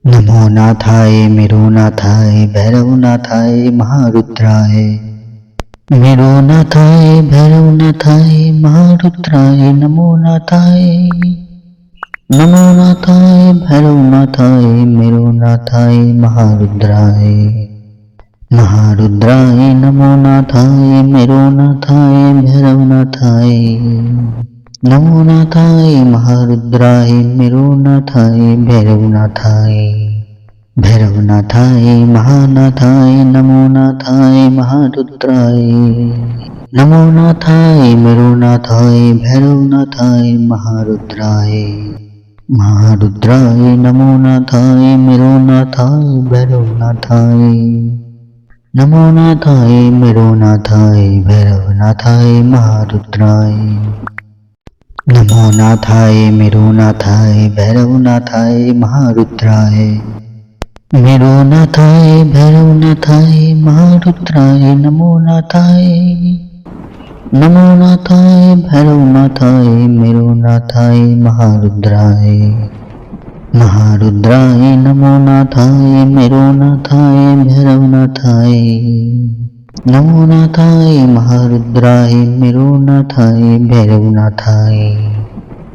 नमो नाथाय मेरुनाथाय भैरवनाथाय महारुद्राय। मेरुनाथाय भैरवनाथाय महारुद्राय नमो नाथाय। नमो नाथाय भैरवनाथाय मेरुनाथाय महारुद्राय। महारुद्राय नमो नाथाय मेरुनाथाय भैरवनाथाय। नमो नाथाय महारुद्राय मेरुनाथाय भैरवनाथाय। भैरवनाथाय महानाथाय नमो नाथाय महारुद्राय। नमो नाथाय मेरुनाथाय भैरवनाथाय महारुद्राय। महारुद्राय नमो नाथाय मेरुनाथाय भैरवनाथाय। नमो नाथाय मेरुनाथाय भैरवनाथाय महारुद्राय। नमो नाथाय मेरुनाथाय भैरवनाथाय महारुद्राय। मेरुनाथाय भैरवनाथाय महारुद्राय नमो नाथाय। नमो नाथाय भैरवनाथाय मेरुनाथाय महारुद्राय। महारुद्राय नमो नाथाय मेरुनाथाय भैरवनाथाय। नमो नाथाय महारुद्राय मेरुनाथाय भैरवनाथाय।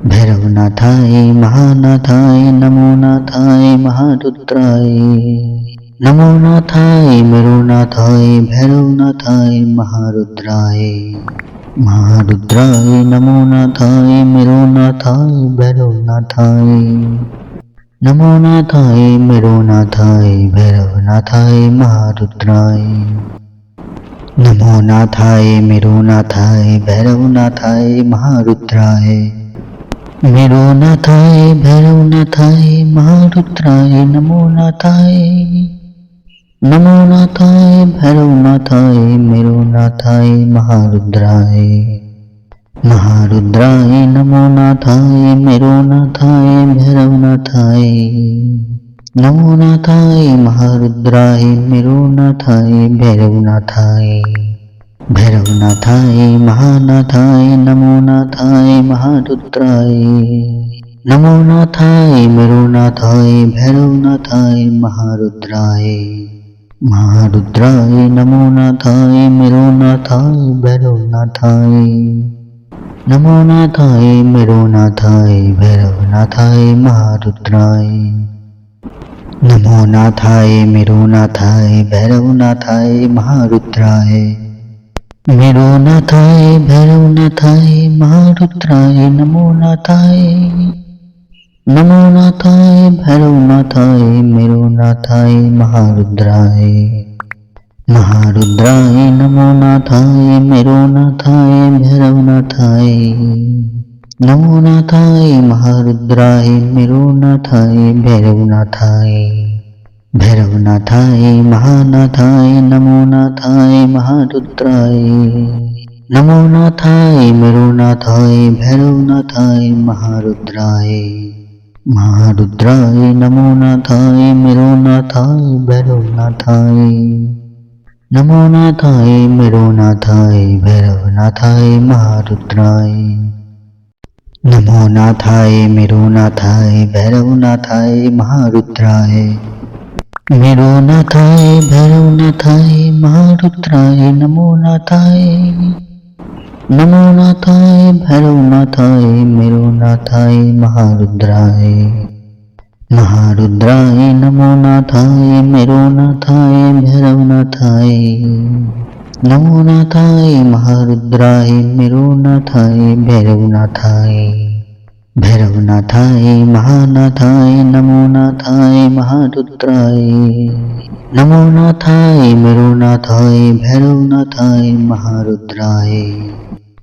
भैरवनाथाय महानाथाय नमो नाथाय महारुद्राय। नमो नाथाय मेरुनाथाय भैरवनाथाय महारुद्राय। महारुद्राय नमो नाथाय मेरुनाथाय भैरवनाथाय। नमो नाथाय मेरुनाथाय भैरवनाथाय महारुद्राय। नमो नाथाय मेरुनाथाय भैरवनाथाय महारुद्राय। मेरुनाथाय भैरवनाथाय महारुद्राय नमो नाथाय। नमो नाथाय भैरवनाथाय मेरुनाथाय महारुद्राय। महारुद्राय नमो नाथाय मेरुनाथाय भैरवनाथाय। नमो नाथाय महारुद्राय मेरुनाथाय भैरवनाथाय। भैरवनाथाय महानाथाय नमो नाथाय महारुद्राय। नमो नाथाय मेरुनाथाय भैरवनाथाय महारुद्राय। महारुद्राय नमो नाथाय मेरुनाथाय भैरवनाथाय। नमो नाथाय मेरुनाथाय भैरवनाथाय महारुद्राय। नमो नाथाय मेरुनाथाय भैरवनाथाय महारुद्राय। मेरुनाथाय भैरवनाथाय महारुद्राय नमो नाथाय। नमो नाथाय भैरवनाथाय मेरुनाथाय महारुद्राय। महारुद्राय नमो नाथाय मेरुनाथाय भैरवनाथाय। नमो नाथाय महारुद्राय मेरुनाथाय भैरवनाथाय। भैरवनाथाय महानाथाय नमो नाथाय महारुद्राय। नमो नाथाय मेरुनाथाय भैरवनाथाय महारुद्राय। महारुद्राय नमो नाथाय मेरुनाथाय भैरवनाथाय। नमो नाथाय मेरुनाथाय भैरवनाथाय महारुद्राय। नमो नाथाय मेरुनाथाय भैरवनाथाय महारुद्राय। मेरुनाथाय भैरवनाथाय महारुद्राय नमो नाथाय। नमो नाथाय भैरवनाथाय मेरुनाथाय महारुद्राय। महारुद्राय नमो नाथाय मेरुनाथाय भैरवनाथाय। नमो नाथाय महारुद्राय मेरुनाथाय भैरवनाथाय। भैरवनाथाय महानाथाय नमो नाथाय महारुद्राय। नमो नाथाय मेरुनाथाय भैरवनाथाय महारुद्राय।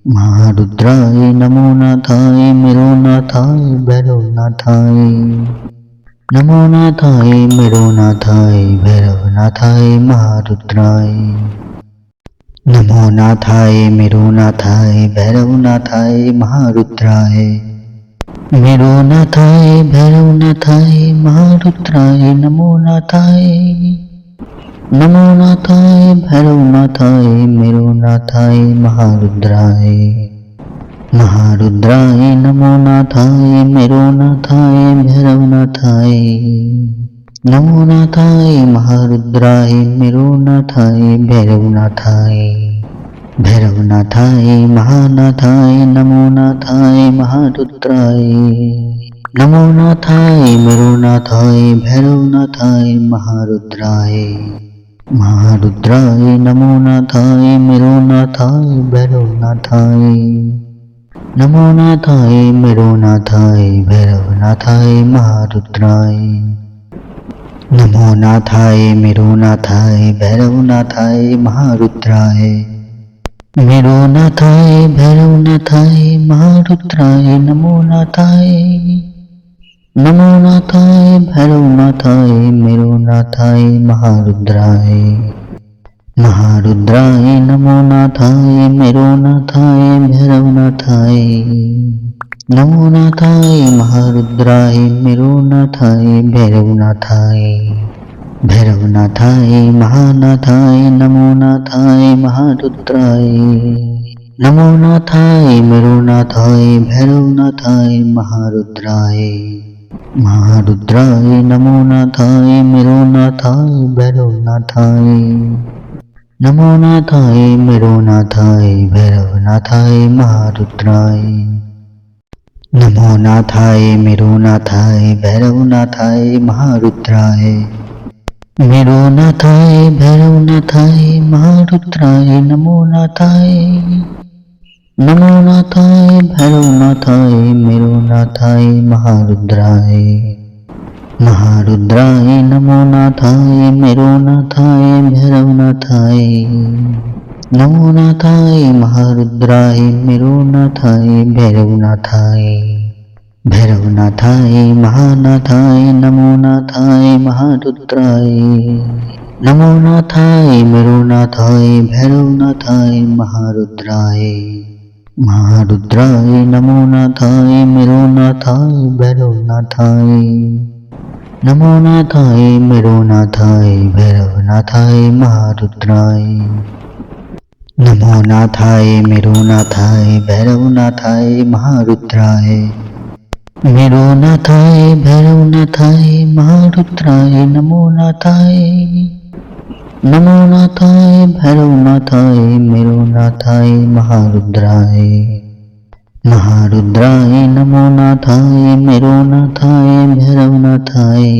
महारुद्राय नमो नाथाय मेरुनाथाय भैरवनाथाय। नमो नाथाय मेरुनाथाय भैरवनाथाय महारुद्राय। नमो नाथाय मेरुनाथाय भैरवनाथाय महारुद्राय। मेरुनाथाय भैरवनाथाय महारुद्राय नमो नाथाय। नमो नाथाय भैरवनाथाय मेरुनाथाय महारुद्राय। महारुद्राय नमो नाथाय मेरुनाथाय भैरवनाथाय। नमो नाथाय महारुद्राय मेरुनाथाय भैरवनाथाय। भैरवनाथाय महानाथाय नमो नाथाय महारुद्राय। नमो नाथाय मेरुनाथाय भैरवनाथाय महारुद्राय। महारुद्राय नमो नाथाय मेरुनाथाय भैरवनाथाय। नमो नाथाय मेरुनाथाय भैरवनाथाय महारुद्राय। नमो नाथाय मेरुनाथाय भैरवनाथाय महारुद्राय। मेरुनाथाय भैरवनाथाय महारुद्राय नमो नाथाय। नमो नाथाय भैरवनाथाय मेरुनाथाय महारुद्राय। महारुद्राय नमो नाथाय मेरुनाथाय भैरवनाथाय। नमो नाथाय महारुद्राय मेरुनाथाय भैरवनाथाय। भैरवनाथाय महानाथाय नमो नाथाय महारुद्राय। नमो नाथाय मेरुनाथाय भैरवनाथाय महारुद्राय। महारुद्राय नमो नाथाय मेरुनाथाय भैरवनाथाय। नमो नाथाय मेरुनाथाय भैरवनाथाय महारुद्राय। नमो नाथाय मेरुनाथाय भैरवनाथाय महारुद्राय। मेरुनाथाय भैरवनाथाय महारुद्राय नमो नाथाय। नमो नाथाय भैरवनाथाय मेरुनाथाय महारुद्राय। महारुद्राय नमो नाथाय मेरुनाथाय भैरवनाथाय। नमो नाथाय महारुद्राय मेरुनाथाय भैरवनाथाय। भैरवनाथाय महानाथाय नमो नाथाय महारुद्राय। नमो नाथाय मेरुनाथाय भैरवनाथाय महारुद्राय। महारुद्राय नमो नाथाय मेरुनाथाय भैरवनाथाय। नमो नाथाय मेरुनाथाय भैरवनाथाय महारुद्राय। नमो नाथाय मेरुनाथाय भैरवनाथाय महारुद्राय। मेरुनाथाय भैरवनाथाय महारुद्राय नमो नाथाय। नमो नाथाय भैरवनाथाय मेरुनाथाय महारुद्राय। महारुद्राय नमो नाथाय मेरुनाथाय भैरवनाथाय।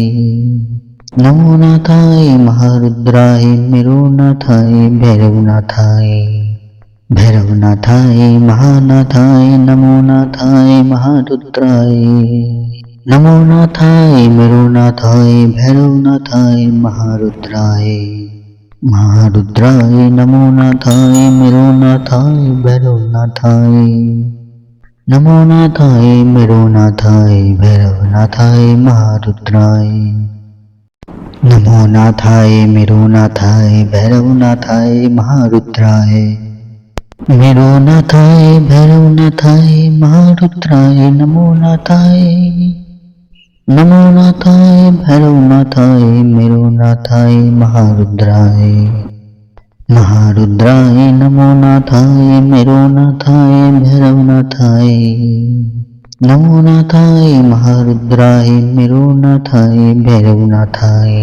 नमो नाथाय महारुद्राय मेरुनाथाय भैरवनाथाय। भैरवनाथाय महानाथाय नमो नाथाय महारुद्राय। नमो नाथाय मेरुनाथाय भैरवनाथाय महारुद्राय। महारुद्राय नमो नाथाय मेरुनाथाय भैरवनाथाय। नमो नाथाय मेरुनाथाय भैरवनाथाय महारुद्राय। नमो नाथाय मेरुनाथाय भैरवनाथाय महारुद्राय। मेरुनाथाय भैरवनाथाय महारुद्राय नमो नाथाय। नमो नाथाय भैरवनाथाय मेरुनाथाय महारुद्राय। महारुद्राय नमो नाथाय मेरुनाथाय भैरवनाथाय। नमो नाथाय महारुद्राय मेरुनाथाय भैरवनाथाय।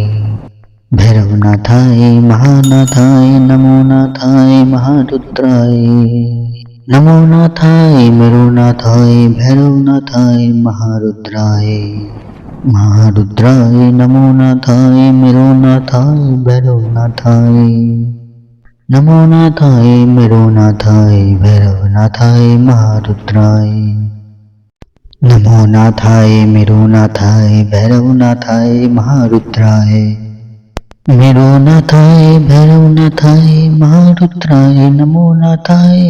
भैरवनाथाय महानाथाय नमो नाथाय महारुद्राय। नमो नाथाय मेरुनाथाय भैरवनाथाय महारुद्राय। महारुद्राय नमो नाथाय मेरुनाथाय भैरवनाथाय। नमो नाथाय मेरुनाथाय भैरवनाथाय महारुद्राय। नमो नाथाय मेरुनाथाय भैरवनाथाय महारुद्राय। मेरुनाथाय भैरवनाथाय महारुद्राय नमो नाथाय।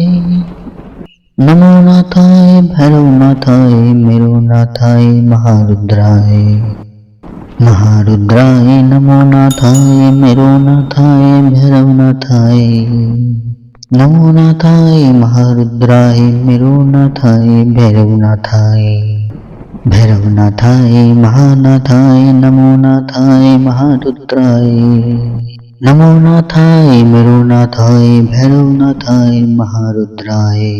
नमो नाथाय भैरवनाथाय मेरुनाथाय महारुद्राय। महारुद्राय नमो नाथाय मेरुनाथाय भैरवनाथाय। नमो नाथाय महारुद्राय मेरुनाथाय भैरवनाथाय। भैरवनाथाय महानाथाय नमो नाथाय महारुद्राय। नमो नाथाय मेरुनाथाय भैरवनाथाय महारुद्राय।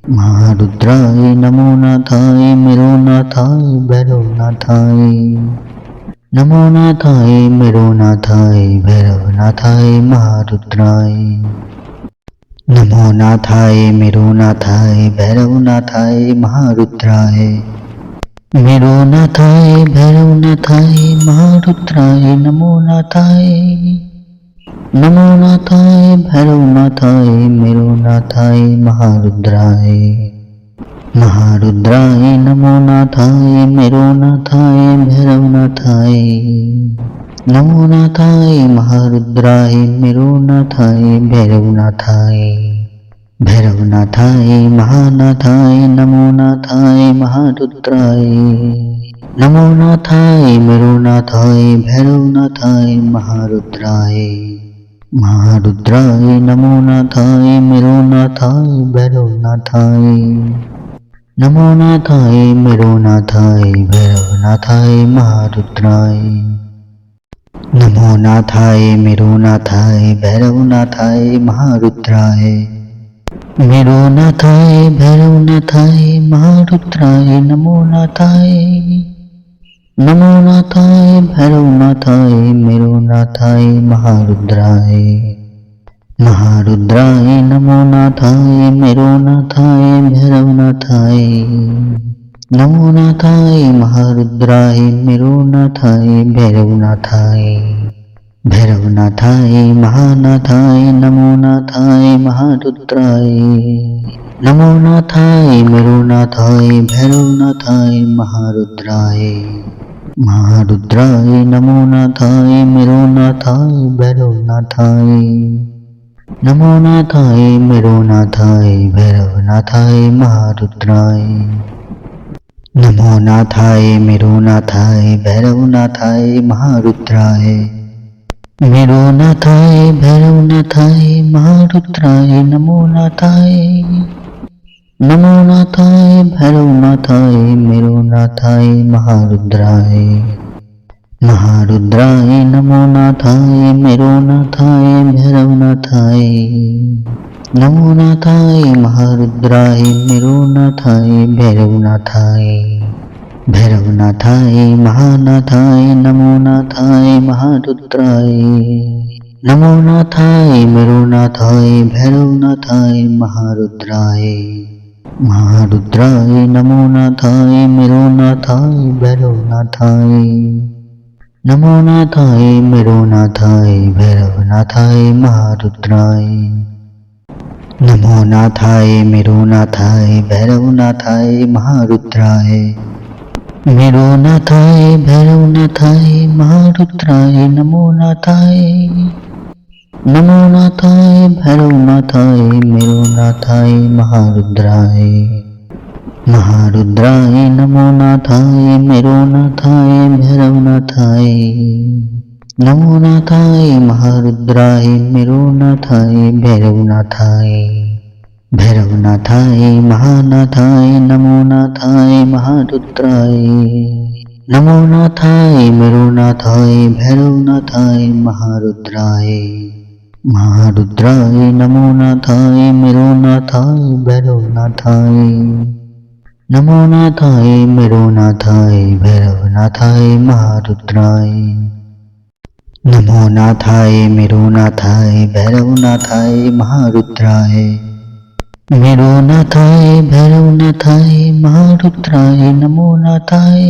महारुद्राय नमो नाथाय मेरुनाथाय भैरवनाथाय। नमो नाथाय मेरो नाथाय भैरवनाथाय महारुद्राय। नमो नाथाय मेरो नाथाय भैरवनाथाय महारुद्राय। मेरो नाथाय भैरवनाथाय महारुद्राय नमो नाथाय। नमो नाथाय भैरवनाथाय मेरो नाथाय महारुद्राय। महारुद्राय नमो नाथाय मेरो नाथाय भैरवनाथाय। नमो नाथाय महारुद्राय मेरो नाथाय भैरवनाथाय। भैरवनाथाय महानाथाय नमो नाथाय महारुद्राय। नमो नाथाय मेरो नाथाय भैरवनाथाय महारुद्राय। महारुद्राय नमो नाथाय मेरो नाथाय भैरवनाथाय। नमो नाथाय मेरो नाथाय भैरवनाथाय महारुद्राय। नमो नाथाय मेरो नाथाय भैरवनाथाय महारुद्राय। मेरो नाथाय भैरवनाथाय महारुद्राय नमो नाथाय। नमो नाथाय भैरवनाथाय मेरो नाथाय महारुद्राय। महारुद्राय नमो नाथाय मेरो नाथाय भैरवनाथाय। नमो नाथाय महारुद्राय मेरो नाथाय भैरवनाथाय। भैरवनाथाय महानाथाय नमो नाथाय महारुद्राय। नमो नाथाय मेरो नाथाय भैरवनाथाय महारुद्राय। महारुद्राय नमो नाथाय मेरो नाथाय भैरवनाथाय। नमो नाथाय मेरो नाथाय भैरवनाथाय महारुद्राय। नमो नाथाय मेरो नाथाय भैरवनाथाय महारुद्राय। मेरो नाथाय भैरवनाथाय महारुद्राय नमो नाथाय। नमो नाथाय भैरवनाथाय मेरो नाथाय महारुद्राय। महारुद्राय नमो नाथाय मेरो नाथाय भैरवनाथाय। नमो नाथाय महारुद्राय मेरो नाथाय भैरवनाथाय। भैरवनाथाय महानाथाय नमो नाथाय महारुद्राय। नमो नाथाय मेरो नाथाय भैरवनाथाय महारुद्राय। महारुद्राय नमो नाथाय मेरो नाथाय भैरवनाथाय। नमो नाथाय मेरो नाथाय भैरवनाथाय महारुद्राय। नमो नाथाय मेरो नाथाय भैरवनाथाय महारुद्राय। मेरो नाथाय भैरवनाथाय महारुद्राय नमो नाथाय। नमो नाथाय भैरवनाथाय मेरो नाथाय महारुद्राय। महारुद्राय नमो नाथाय मेरो नाथाय भैरवनाथाय। नमो नाथाय महारुद्राय मेरो नाथाय भैरवनाथाय। भैरवनाथाय महानाथाय नमो नाथाय महारुद्राय। नमो नाथाय मेरो नाथाय भैरवनाथाय महारुद्राय। महारुद्राय नमो नाथाय मेरो नाथाय भैरवनाथाय। नमो नाथाय मेरो नाथाय भैरवनाथाय महारुद्राय। नमो नाथाय मेरो नाथाय भैरवनाथाय महारुद्राय। मेरो नाथाय भैरवनाथाय महारुद्राय नमो नाथाय।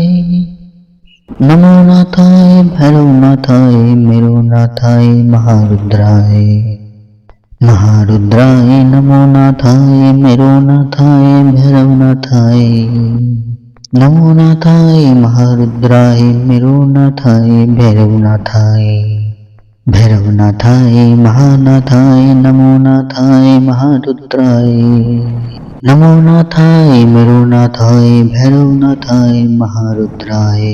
नमो नाथाय भैरवनाथाय मेरो नाथाय महारुद्राय। महारुद्राय नमो नाथाय मेरो नाथाय भैरवनाथाय। नमो नाथाय महारुद्राय मेरो नाथाय भैरवनाथाय। भैरवनाथाय महानाथाय नमो नाथाय महारुद्राय। नमो नाथाय मेरो नाथाय भैरवनाथाय महारुद्राय।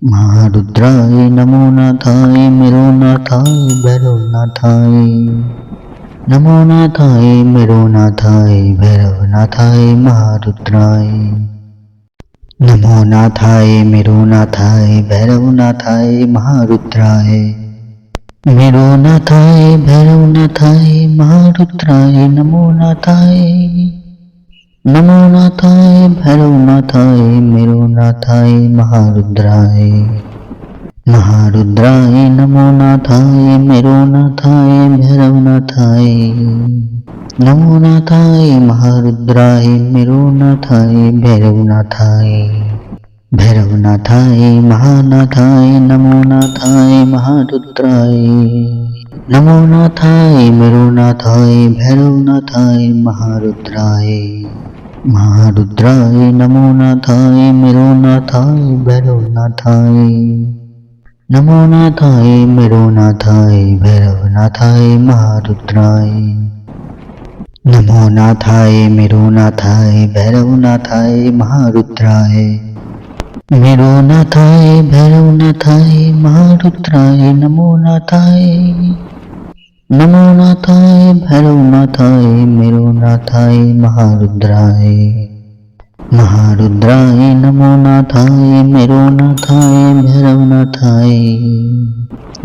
महारुद्राय नमो नाथाय मेरो नाथाय भैरवनाथाय। नमो नाथाय मेरो नाथाय भैरवनाथाय महारुद्राय। नमो नाथाय मेरो नाथाय भैरवनाथाय महारुद्राय। मेरो नाथाय भैरवनाथाय महारुद्राय नमो नाथाय। नमो नाथाय भैरवनाथाय मेरो नाथाय महारुद्राय। महारुद्राय नमो नाथाय मेरुनाथाय भैरवनाथाय नमो नाथाय महारुद्राय मेरुनाथाय भैरवनाथाय भैरवनाथाय महानाथाय नमो नाथाय महारुद्राय नमो नाथाय मेरुनाथाय भैरवनाथाय महारुद्राय महारुद्राय नमो नाथाय मेरुनाथाय भैरवनाथाय नमो नाथाय मेरुनाथाय भैरवनाथाय महारुद्राय नमो नाथाय मेरुनाथाय भैरवनाथाय महारुद्राय मेरुनाथाय भैरवनाथाय महारुद्राय नमो नाथाय भैरवनाथाय मेरुनाथाय महारुद्राय महारुद्राय नमो नाथाय मेरुनाथाय भैरवनाथाय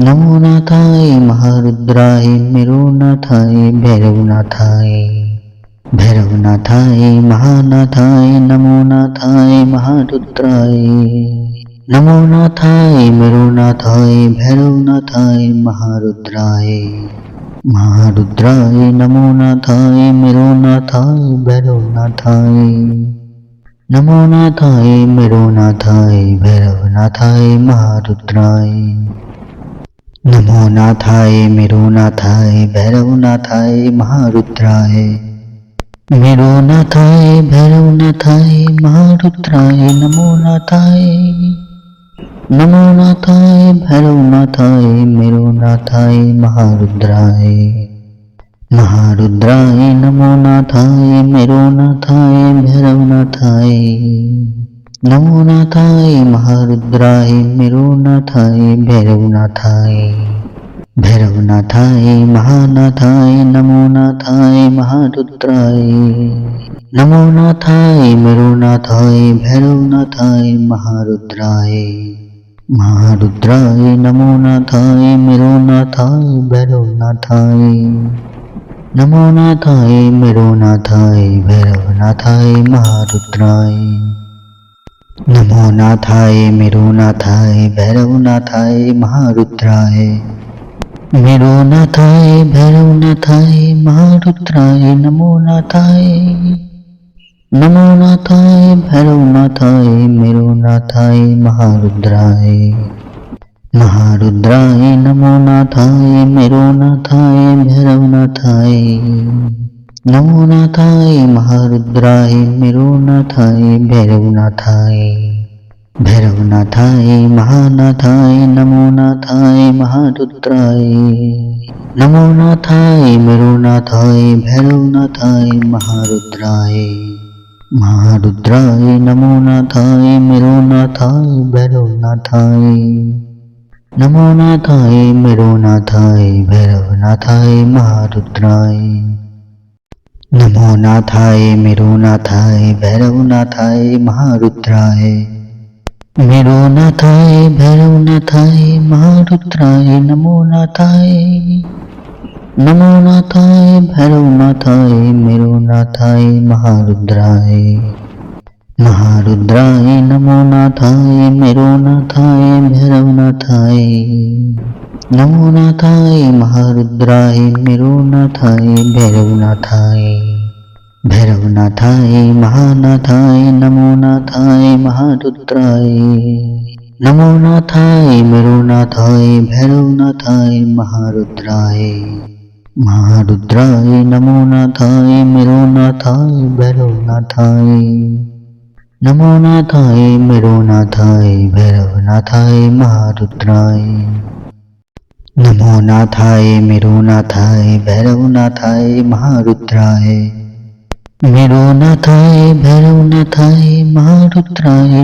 नमो नाथाय महारुद्राय मेरुनाथाय भैरवनाथाय भैरवनाथाय महानाथाय नमो नाथाय महारुद्राय नमो नाथाय मेरुनाथाय भैरवनाथाय महारुद्राय महारुद्राय नमो नाथाय मेरुनाथाय भैरवनाथाय नमो नाथाय मेरुनाथाय भैरवनाथाय महारुद्राय नमो नाथाय मेरुनाथाय भैरवनाथाय महारुद्राय मेरुनाथाय भैरवनाथाय महारुद्राय नमो नाथाय भैरवनाथाय मेरुनाथाय महारुद्राय महारुद्राय नमो नाथाय मेरुनाथाय भैरवनाथाय नमो नाथाय महारुद्राय मेरुनाथाय भैरवनाथाय भैरवनाथाय महानाथाय नमो नाथाय महारुद्राय नमो नाथाय मेरुनाथाय भैरवनाथाय महारुद्राय महारुद्राय नमो नाथाय मेरुनाथाय भैरवनाथाय नमो नाथाय मेरुनाथाय भैरवनाथाय महारुद्राय नमो नाथाय मेरुनाथाय भैरवनाथाय महारुद्राय मेरुनाथाय भैरवनाथाय महारुद्राय नमो नाथाय भैरवनाथाय मेरुनाथाय महारुद्राय महारुद्राय नमो नाथाय मेरुनाथाय भैरवनाथाय नमो नाथाय महारुद्राय मेरुनाथाय भैरवनाथाय भैरवनाथाय महानाथाय नमो नाथाय महारुद्राय नमो नाथाय मेरुनाथाय भैरवनाथाय महारुद्राय महारुद्राय नमो नाथाय मेरुनाथाय भैरवनाथाय नमो नाथाय मेरुनाथाय भैरवनाथाय महारुद्राय नमो नाथाय मेरुनाथाय भैरवनाथाय महारुद्राय मेरुनाथाय भैरवनाथाय महारुद्राय नमो नाथाय भैरवनाथाय मेरुनाथाय महारुद्राय महारुद्राय नमो नाथाय मेरुनाथाय भैरवनाथाय नमो नाथाय महारुद्राय मेरुनाथाय भैरवनाथाय भैरवनाथाय महानाथाय नमो नाथाय महारुद्राय नमो नाथाय मेरुनाथाय भैरवनाथाय महारुद्राय महारुद्राय नमो नाथाय मेरुनाथाय भैरवनाथाय नमो नाथाय मेरुनाथाय भैरवनाथाय महारुद्राय नमो नाथाय मेरुनाथाय भैरवनाथाय महारुद्राय मेरुनाथाय भैरवनाथाय महारुद्राय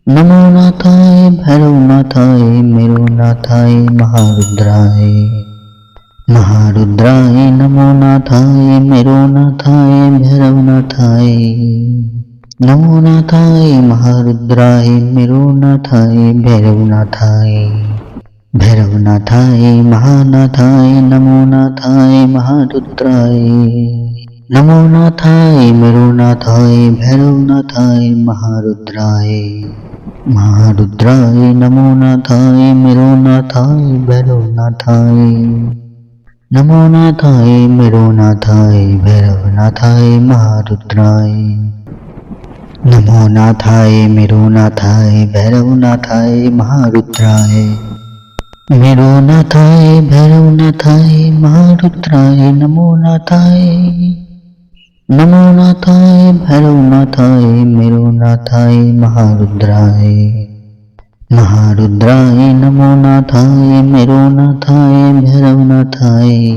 नमो नाथाय भैरवनाथाय मेरुनाथाय महारुद्राय महारुद्राय नमो नाथाय मेरुनाथाय भैरवनाथाय नमो नाथाय महारुद्राय मेरुनाथाय भैरवनाथाय भैरवनाथाय महानाथाय नमो नाथाय महारुद्राय नमो नाथाय मेरुनाथाय भैरवनाथाय महारुद्राय महारुद्राय नमो नाथाय मेरो नाथाय भैरवनाथाय। नमो नाथाय मेरो नाथाय भैरवनाथाय महारुद्राय। नमो नाथाय मेरो नाथाय भैरवनाथाय महारुद्राय। मेरो नाथाय भैरवनाथाय महारुद्राय नमो नाथाय। नमो नाथाय भैरवनाथाय मेरो नाथाय महारुद्राय। महारुद्राय नमो नाथाय मेरो नाथाय भैरवनाथाय।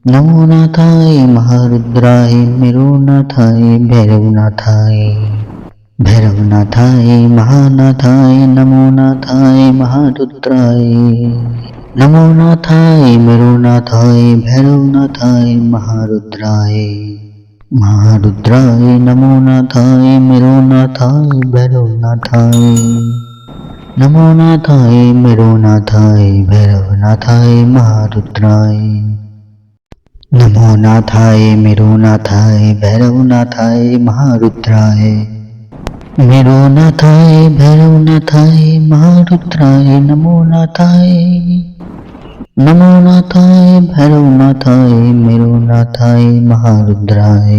नमो नाथाय महारुद्राय मेरो नाथाय भैरवनाथाय। भैरवनाथाय महानाथाय नमो नाथाय महारुद्राय। नमो नाथाय मेरो नाथाय भैरवनाथाय महारुद्राय। महारुद्राय नमो नाथाय मेरो नाथाय भैरवनाथाय। नमो नाथाय मेरो नाथाय भैरवनाथाय महारुद्राय। नमो नाथाय मेरो नाथाय भैरवनाथाय महारुद्राय। मेरो नाथाय भैरवनाथाय महारुद्राय नमो नाथाय। नमो नाथाय भैरवनाथाय मेरो नाथाय महारुद्राय।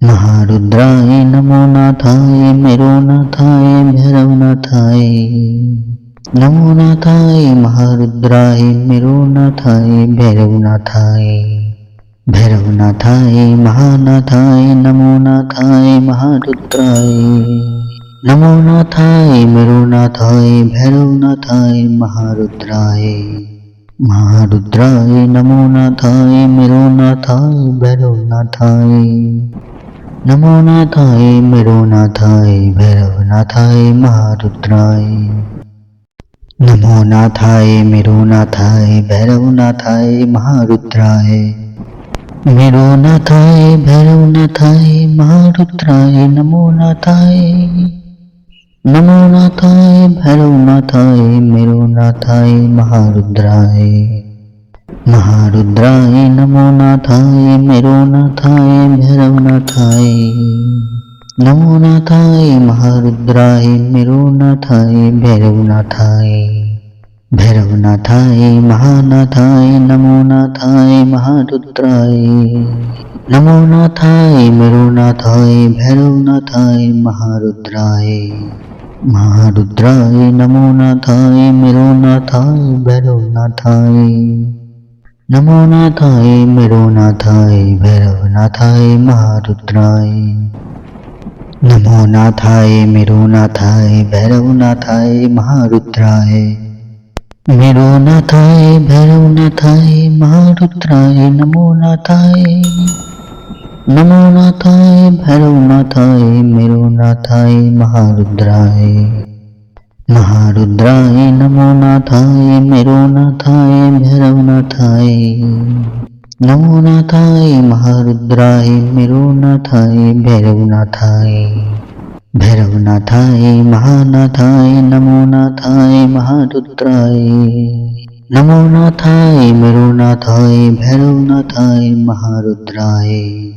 महारुद्राय नमो नाथाय मेरो नाथाय भैरवनाथाय। नमो नाथाय महारुद्राय मेरो नाथाय भैरवनाथाय। भैरवनाथाय महानाथाय नमो नाथाय महारुद्राय। नमो नाथाय मेरो नाथाय भैरवनाथाय महारुद्राय। महारुद्राय नमो नाथाय मेरो नाथाय भैरवनाथाय। नमो नाथाय मेरो नाथाय भैरवनाथाय महारुद्राय। नमो नाथाय मेरो नाथाय भैरवनाथाय महारुद्राय। मेरो नाथाय भैरवनाथाय महारुद्राय नमो नाथाय। नमो नाथाय भैरवनाथाय मेरो नाथाय महारुद्राय। महारुद्राय नमो नाथाय मेरो नाथाय भैरवनाथाय। नमो नाथाय महारुद्राय मेरो नाथाय भैरवनाथाय। भैरवनाथाय महानाथाय नमो नाथाय महारुद्राय। नमो नाथाय मेरो नाथाय भैरवनाथाय महारुद्राय। महारुद्राय नमो नाथाय मेरो नाथाय भैरवनाथाय। नमो नाथाय मेरो नाथाय भैरवनाथाय महारुद्राय। नमो नाथाय मेरो नाथाय भैरवनाथाय महारुद्राय। मेरो नाथाय भैरवनाथाय महारुद्राय नमो नाथाय। नमो नाथाय भैरवनाथाय मेरो नाथाय महारुद्राय। महारुद्राय नमो नाथाय मेरो नाथाय भैरवनाथाय। नमो नाथाय महारुद्राय मेरो नाथाय भैरवनाथाय। भैरवनाथाय महानाथाय नमो नाथाय महारुद्राय। नमो नाथाय मेरो नाथाय भैरवनाथाय महारुद्राय।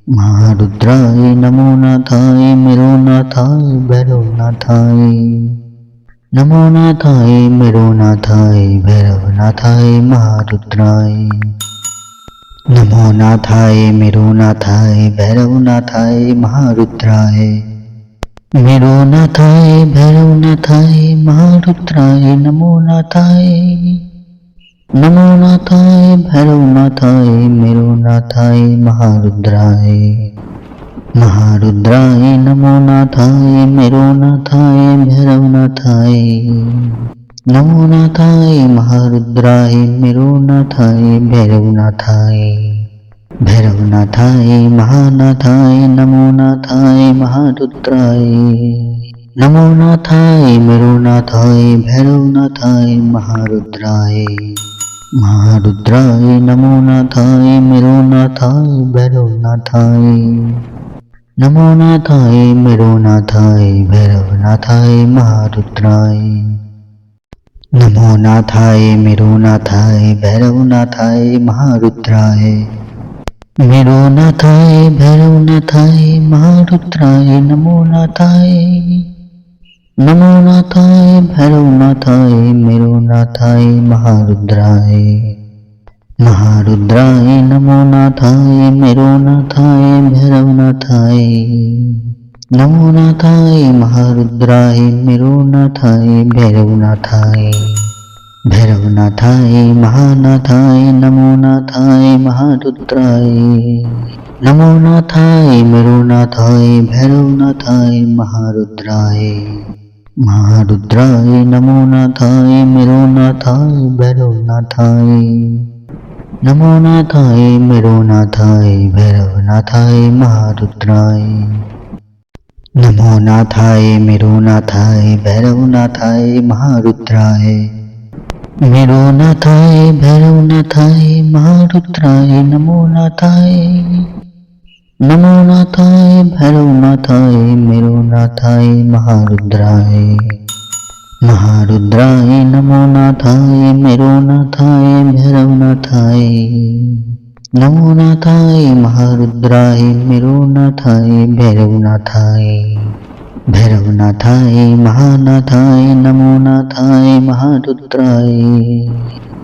महारुद्राय नमो नाथाय मेरो नाथाय भैरवनाथाय। नमो नाथाय मेरो नाथाय भैरवनाथाय महारुद्राय। नमो नाथाय मेरो नाथाय भैरवनाथाय महारुद्राय। मेरो नाथाय भैरवनाथाय महारुद्राय नमो नाथाय। नमो नाथाय भैरवनाथाय मेरो नाथाय महारुद्राय। महारुद्राय नमो नाथाय मेरो नाथाय भैरवनाथाय। नमो नाथाय महारुद्राय मेरो नाथाय भैरवनाथाय। भैरवनाथाय महानाथाय नमो नाथाय महारुद्राय। नमो नाथाय मेरो नाथाय भैरवनाथाय महारुद्राय। महारुद्राय नमो नाथाय मेरो नाथाय भैरवनाथाय। नमो नाथाय मेरो नाथाय भैरवनाथाय महारुद्राय। नमो नाथाय मेरो नाथाय भैरवनाथाय महारुद्राय। मेरो नाथाय भैरवनाथाय महारुद्राय नमो नाथाय। नमो नाथाय भैरवनाथाय मेरुनाथाय महारुद्राय। महारुद्राय नमो नाथाय मेरुनाथाय भैरवनाथाय। नमो नाथाय महारुद्राय मेरुनाथाय भैरवनाथाय। भैरवनाथाय महानाथाय नमो नाथाय महारुद्राय। नमो नाथाय मेरुनाथाय भैरवनाथाय महारुद्राय। महारुद्राय नमो नाथाय मेरुनाथाय भैरवनाथाय। नमो नाथाय मेरुनाथाय भैरवनाथाय महारुद्राय। नमो नाथाय मेरुनाथाय भैरवनाथाय महारुद्राय। मेरुनाथाय भैरवनाथाय महारुद्राय नमो नाथाय। नमो नाथाय भैरवनाथाय मेरुनाथाय महारुद्राय। महारुद्राय नमो नाथाय मेरुनाथाय भैरवनाथाय। नमो नाथाय महारुद्राय मेरुनाथाय भैरवनाथाय। भैरवनाथाय महानाथाय नमो नाथाय महारुद्राय।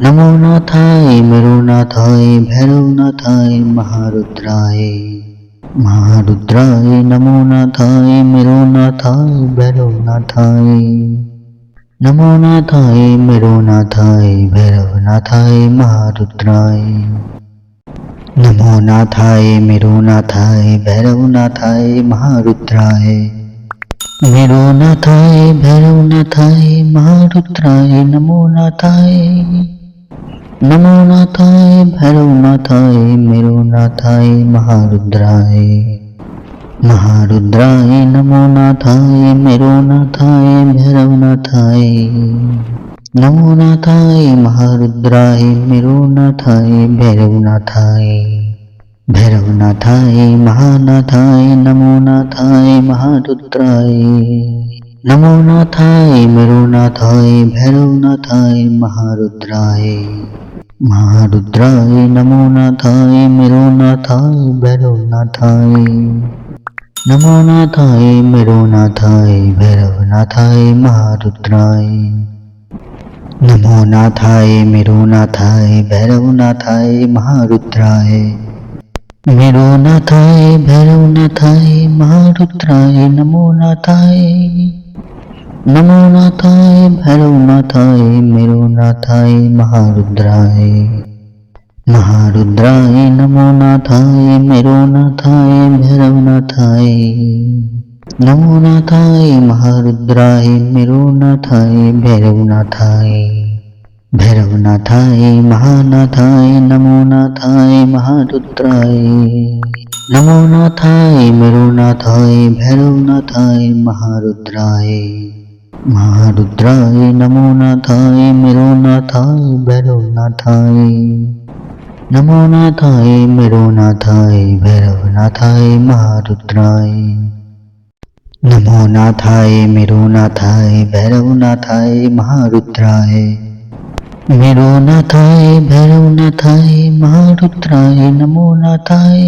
नमो नाथाय मेरुनाथाय भैरवनाथाय महारुद्राय। महारुद्राय नमो नाथाय मेरुनाथाय भैरवनाथाय। नमो नाथाय मेरुनाथाय भैरवनाथाय महारुद्राय। नमो नाथाय मेरुनाथाय भैरवनाथाय महारुद्राय। मेरुनाथाय भैरवनाथाय महारुद्राय नमो नाथाय। नमो नाथाय भैरवनाथाय मेरुनाथाय महारुद्राय। महारुद्राय नमो नाथाय मेरुनाथाय भैरवनाथाय। नमो नाथाय महारुद्राय मेरुनाथाय भैरवनाथाय। भैरवनाथाय महानाथाय नमो नाथाय महारुद्राय। नमो नाथाय मेरुनाथाय भैरवनाथाय महारुद्राय। महारुद्राय नमो नाथाय मेरुनाथाय भैरवनाथाय। नमो नाथाय मेरुनाथाय भैरवनाथाय महारुद्राय। नमो नाथाय मेरुनाथाय भैरवनाथाय महारुद्राय। मेरुनाथाय भैरवनाथाय महारुद्राय नमो नाथाय। नमो नाथाय भैरवनाथाय मेरुनाथाय महारुद्राय। महारुद्राय नमो नाथाय मेरुनाथाय भैरवनाथाय। नमो नाथाय महारुद्राय मेरुनाथाय भैरवनाथाय। भैरवनाथाय महानाथाय नमो नाथाय महारुद्राय। नमो नाथाय मेरुनाथाय भैरवनाथाय महारुद्राय। महारुद्राय नमो नाथाय मेरुनाथाय भैरवनाथाय। नमो नाथाय मेरुनाथाय भैरवनाथाय महारुद्राय। नमो नाथाय मेरुनाथाय भैरवनाथाय महारुद्राय। मेरुनाथाय भैरवनाथाय महारुद्राय नमो नाथाय।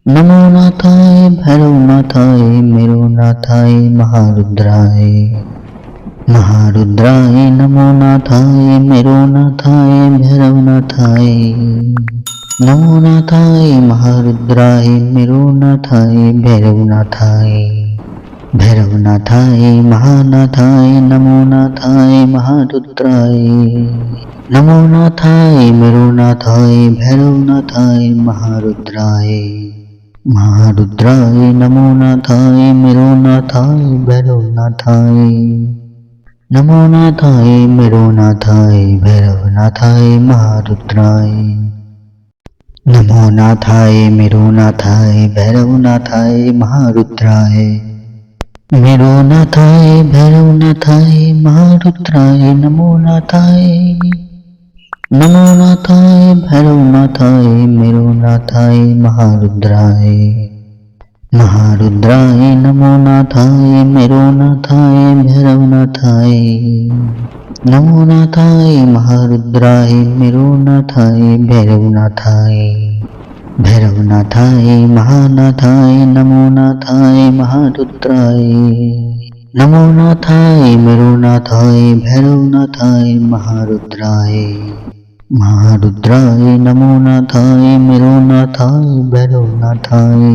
नमो नाथाय भैरवनाथाय मेरुनाथाय महारुद्राय। महारुद्राय नमो नाथाय मेरुनाथाय भैरवनाथाय। नमो नाथाय महारुद्राय मेरुनाथाय भैरवनाथाय। भैरवनाथाय महानाथाय नमो नाथाय महारुद्राय। नमो नाथाय मेरुनाथाय भैरवनाथाय महारुद्राय। महारुद्राय नमो नाथाय मेरुनाथाय भैरवनाथाय। नमो नाथाय मेरुनाथाय भैरवनाथाय महारुद्राय। नमो नाथाय मेरुनाथाय भैरवनाथाय महारुद्राय। मेरुनाथाय भैरवनाथाय महारुद्राय नमो नाथाय। नमो नाथाय भैरवनाथाय मेरुनाथाय महारुद्राय। महारुद्राय नमो नाथाय मेरुनाथाय भैरवनाथाय। नमो नाथाय महारुद्राय मेरुनाथाय भैरवनाथाय। भैरवनाथाय महानाथाय नमो नाथाय महारुद्राय। नमो नाथाय मेरुनाथाय भैरवनाथाय महारुद्राय। महारुद्राय नमो नाथाय मेरुनाथाय भैरवनाथाय।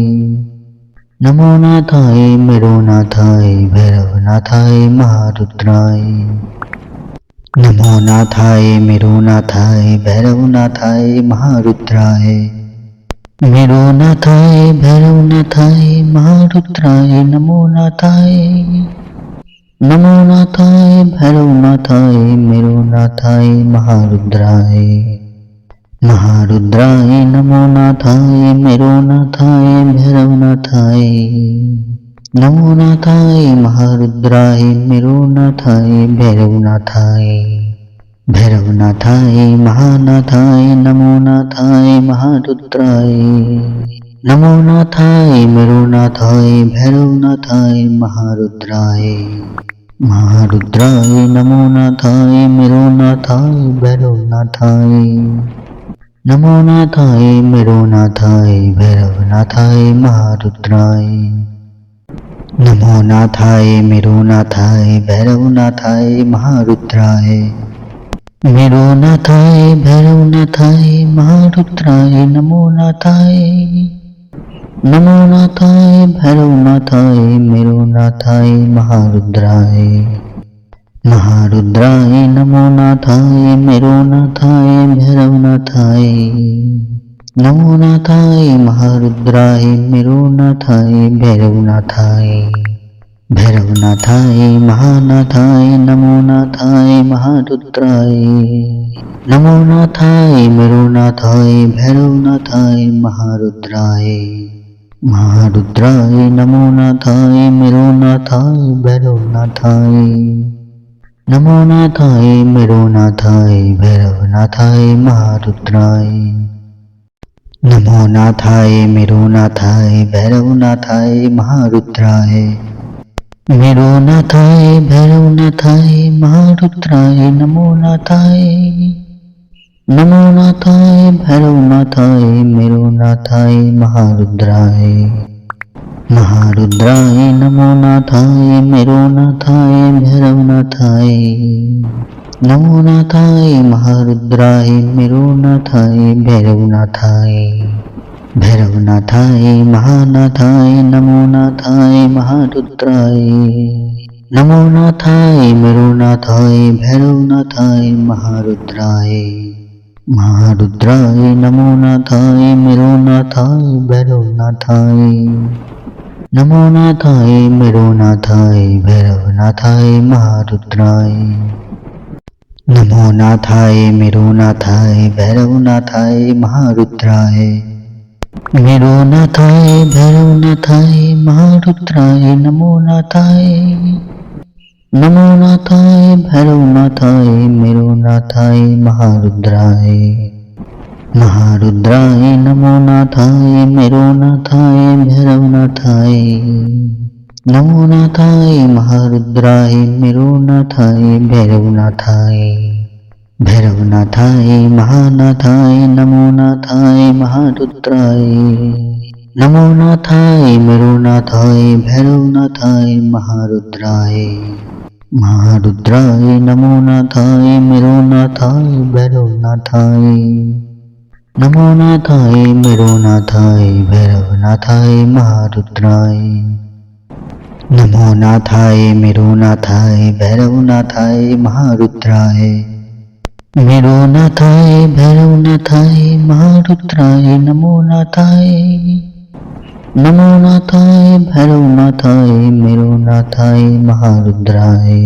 नमो नाथाय मेरुनाथाय भैरवनाथाय महारुद्राय। नमो नाथाय मेरुनाथाय भैरवनाथाय महारुद्राय। मेरुनाथाय भैरवनाथाय महारुद्राय नमो नाथाय। नमो नाथाय भैरवनाथाय मेरुनाथाय महारुद्राय। महारुद्राय नमो नाथाय मेरुनाथाय भैरवनाथाय। नमो नाथाय महारुद्राय मेरुनाथाय भैरवनाथाय। भैरवनाथाय महानाथाय नमो नाथाय महारुद्राय। नमो नाथाय मेरुनाथाय भैरवनाथाय महारुद्राय। महारुद्राय नमो नाथाय मेरुनाथाय भैरवनाथाय। नमो नाथाय मेरुनाथाय भैरवनाथाय महारुद्राय। नमो नाथाय मेरुनाथाय भैरवनाथाय महारुद्राय। मेरुनाथाय भैरवनाथाय महारुद्राय नमो नाथाय। नमो नाथाय भैरवनाथाय मेरुनाथाय महारुद्राय। महारुद्राय नमो नाथाय मेरुनाथाय भैरवनाथाय। नमो नाथाय महारुद्राय मेरुनाथाय भैरवनाथाय। भैरवनाथाय महानाथाय नमो नाथाय महारुद्राय। नमो नाथाय मेरुनाथाय भैरवनाथाय महारुद्राय। महारुद्राय नमो नाथाय मेरुनाथाय भैरवनाथाय। नमो नाथाय मेरुनाथाय भैरवनाथाय महारुद्राय। नमो नाथाय मेरुनाथाय भैरवनाथाय महारुद्राय। मेरुनाथाय भैरवनाथाय महारुद्राय नमो नाथाय। नमो नाथाय भैरवनाथाय मेरुनाथाय महारुद्राय। महारुद्राय नमो नाथाय मेरुनाथाय भैरवनाथाय। नमो नाथाय महारुद्राय मेरुनाथाय भैरवनाथाय। भैरवनाथाय महानाथाय नमो नाथाय महारुद्राय। नमो नाथाय मेरुनाथाय भैरवनाथाय महारुद्राय। महारुद्राय नमो नाथाय मेरुनाथाय भैरवनाथाय। नमो नाथाय मेरुनाथाय भैरवनाथाय महारुद्राय। नमो नाथाय मेरुनाथाय भैरवनाथाय महारुद्राय। मेरुनाथाय भैरवनाथाय महारुद्राय नमो नाथाय। नमो नाथाय भैरवनाथाय मेरुनाथाय महारुद्राय। महारुद्राय नमो नाथाय मेरुनाथाय भैरवनाथाय। नमो नाथाय महारुद्राय मेरुनाथाय भैरवनाथाय। भैरवनाथाय महानाथाय नमो नाथाय महारुद्राय। नमो नाथाय मेरुनाथाय भैरवनाथाय महारुद्राय। महारुद्राय नमो नाथाय मेरुनाथाय भैरवनाथाय। नमो नाथाय मेरुनाथाय भैरवनाथाय महारुद्राय। नमो नाथाय मेरुनाथाय भैरवनाथाय महारुद्राय। मेरुनाथाय भैरवनाथाय महारुद्राय नमो नाथाय। नमो नाथाय भैरवनाथाय मेरुनाथाय महारुद्राय।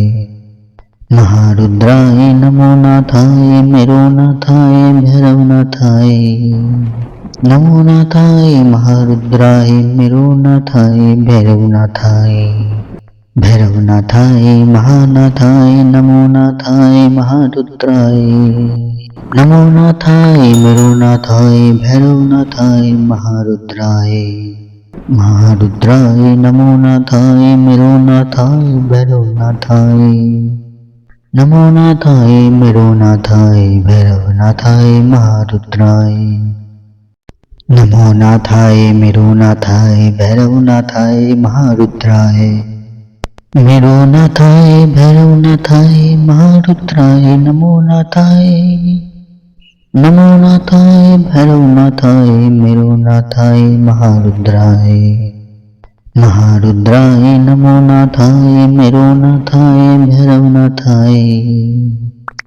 महारुद्राय नमो नाथाय मेरुनाथाय भैरवनाथाय। नमो नाथाय महारुद्राय मेरुनाथाय भैरवनाथाय। भैरवनाथाय महानाथाय नमो नाथाय महारुद्राय। नमो नाथाय मेरुनाथाय भैरवनाथाय महारुद्राय। महारुद्राय नमो नाथाय मेरुनाथाय भैरवनाथाय। नमो नाथाय मेरुनाथाय भैरवनाथाय महारुद्राय। नमो नाथाय मेरुनाथाय भैरवनाथाय महारुद्राय। मेरो नाथाय भैरव नाथाय महारुद्राय नमो नाथाय। नमो नाथाय भैरव नाथाय मेरो नाथाय महारुद्राय। महारुद्राय नमो नाथाय मेरो नाथाय भैरव नाथाय।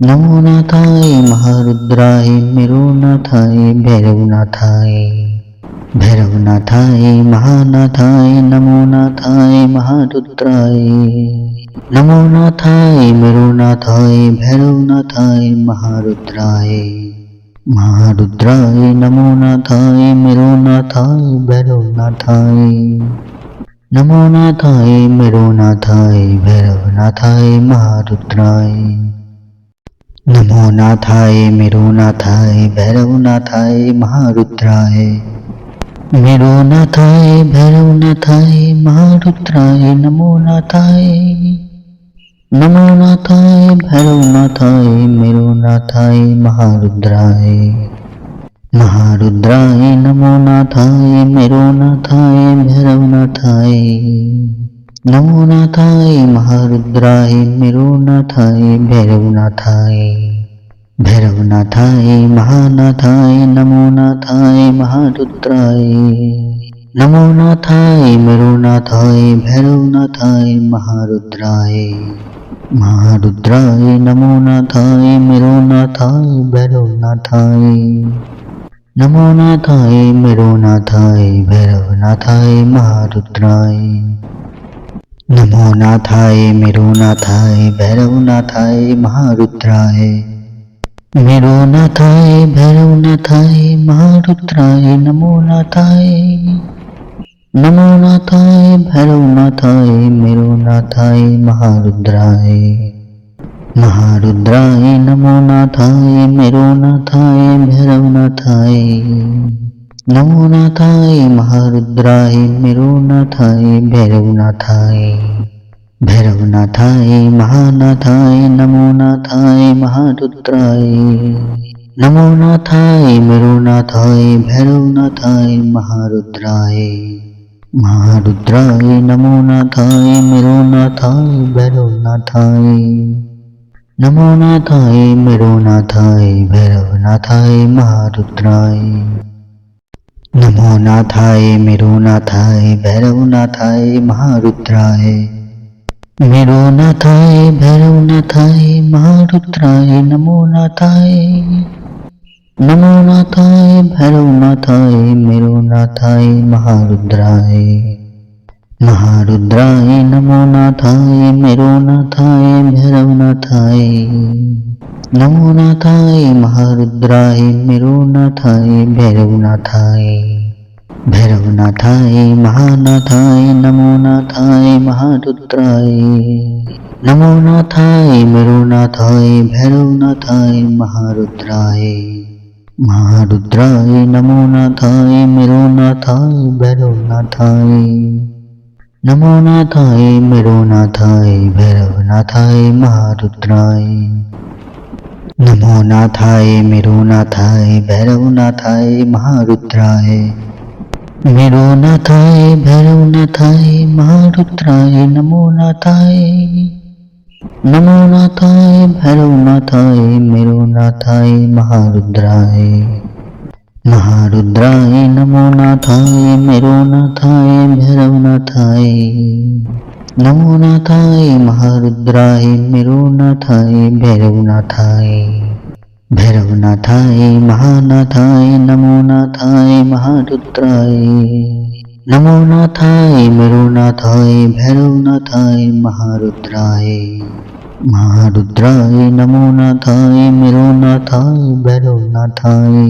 नमो नाथाय महारुद्राय मेरो नाथाय भैरव नाथाय। भैरव नाथाय महानाथाय नमो नाथाय महारुद्राय। नमो नाथाय मेरो नाथाय भैरव नाथाय महारुद्राय। महारुद्राय नमो नाथाय मेरो नाथाय भैरव नाथाय। नमो नाथाय मेरो नाथाय भैरव नाथाय महारुद्राय। नमो नाथाय मेरो नाथाय भैरव नाथाय महारुद्राय। मेरो नाथाय भैरव नाथाय महारुद्राय नमो नाथाय। नमो नाथाय भैरव नाथाय मेरो नाथाय महारुद्राय। महारुद्राय नमो नाथाय मेरो नाथाय भैरव नाथाय। नमो नाथाय महारुद्राय मेरो नाथाय भैरव नाथाय। भैरव नाथाय महानाथाय नमो नाथाय महारुद्राय। नमो नाथाय मेरो नाथाय भैरव नाथाय महारुद्राय। महारुद्राय नमो नाथाय मेरो नाथाय भैरव नाथाय। नमो नाथाय मेरो नाथाय भैरव नाथाय महारुद्राय। नमो नाथाय मेरो नाथाय भैरव नाथाय महारुद्राय। मेरो नाथाय भैरव नाथाय महारुद्राय नमो नाथाय। नमो नाथाय भैरव नाथाय मेरो नाथाय महारुद्राय। महारुद्राय नमो नाथाय मेरो नाथाय भैरव नाथाय। नमो नाथाय महारुद्राय मेरो नाथाय भैरव नाथाय। भैरव नाथाय महानाथाय नमो नाथाय महारुद्राय। नमो नाथाय मेरो नाथाय भैरव नाथाय महारुद्राय। महारुद्राय नमो नाथाय मेरो नाथाय भैरव नाथाय। नमो नाथाय मेरो नाथाय भैरव नाथाय महारुद्राय। नमो नाथाय मेरो नाथाय भैरव नाथाय महारुद्राय। मेरो नाथाय भैरव नाथाय महारुद्राय नमो नाथाय। नमो नाथाय भैरव नाथाय मेरो नाथाय महारुद्राय। महारुद्राय नमो नाथाय मेरो नाथाय भैरव नाथाय। नमो नाथाय महारुद्राय मेरो नाथाय भैरव नाथाय। भैरव नाथाय महानाथाय नमो नाथाय महारुद्राय। नमो नाथाय मेरो नाथाय भैरव नाथाय महारुद्राय। महारुद्राय नमो नाथाय मेरो नाथाय भैरव नाथाय। नमो नाथाय मेरो नाथाय भैरव नाथाय महारुद्राय। नमो नाथाय मेरो नाथाय भैरव नाथाय महारुद्राय। मेरो नाथाय भैरव नाथाय महारुद्राय नमो नाथाय। नमो नाथाय भैरव नाथाय मेरो नाथाय महारुद्राय। महारुद्राय नमो नाथाय मेरो नाथाय भैरव नाथाय। नमो नाथाय महारुद्राय मेरो नाथाय भैरव नाथाय। भैरव नाथाय महानाथाय नमो नाथाय महारुद्राय। नमो नाथाय मेरो नाथाय भैरव नाथाय महारुद्राय। महारुद्राय नमो नाथाय मेरो नाथाय भैरव नाथाय।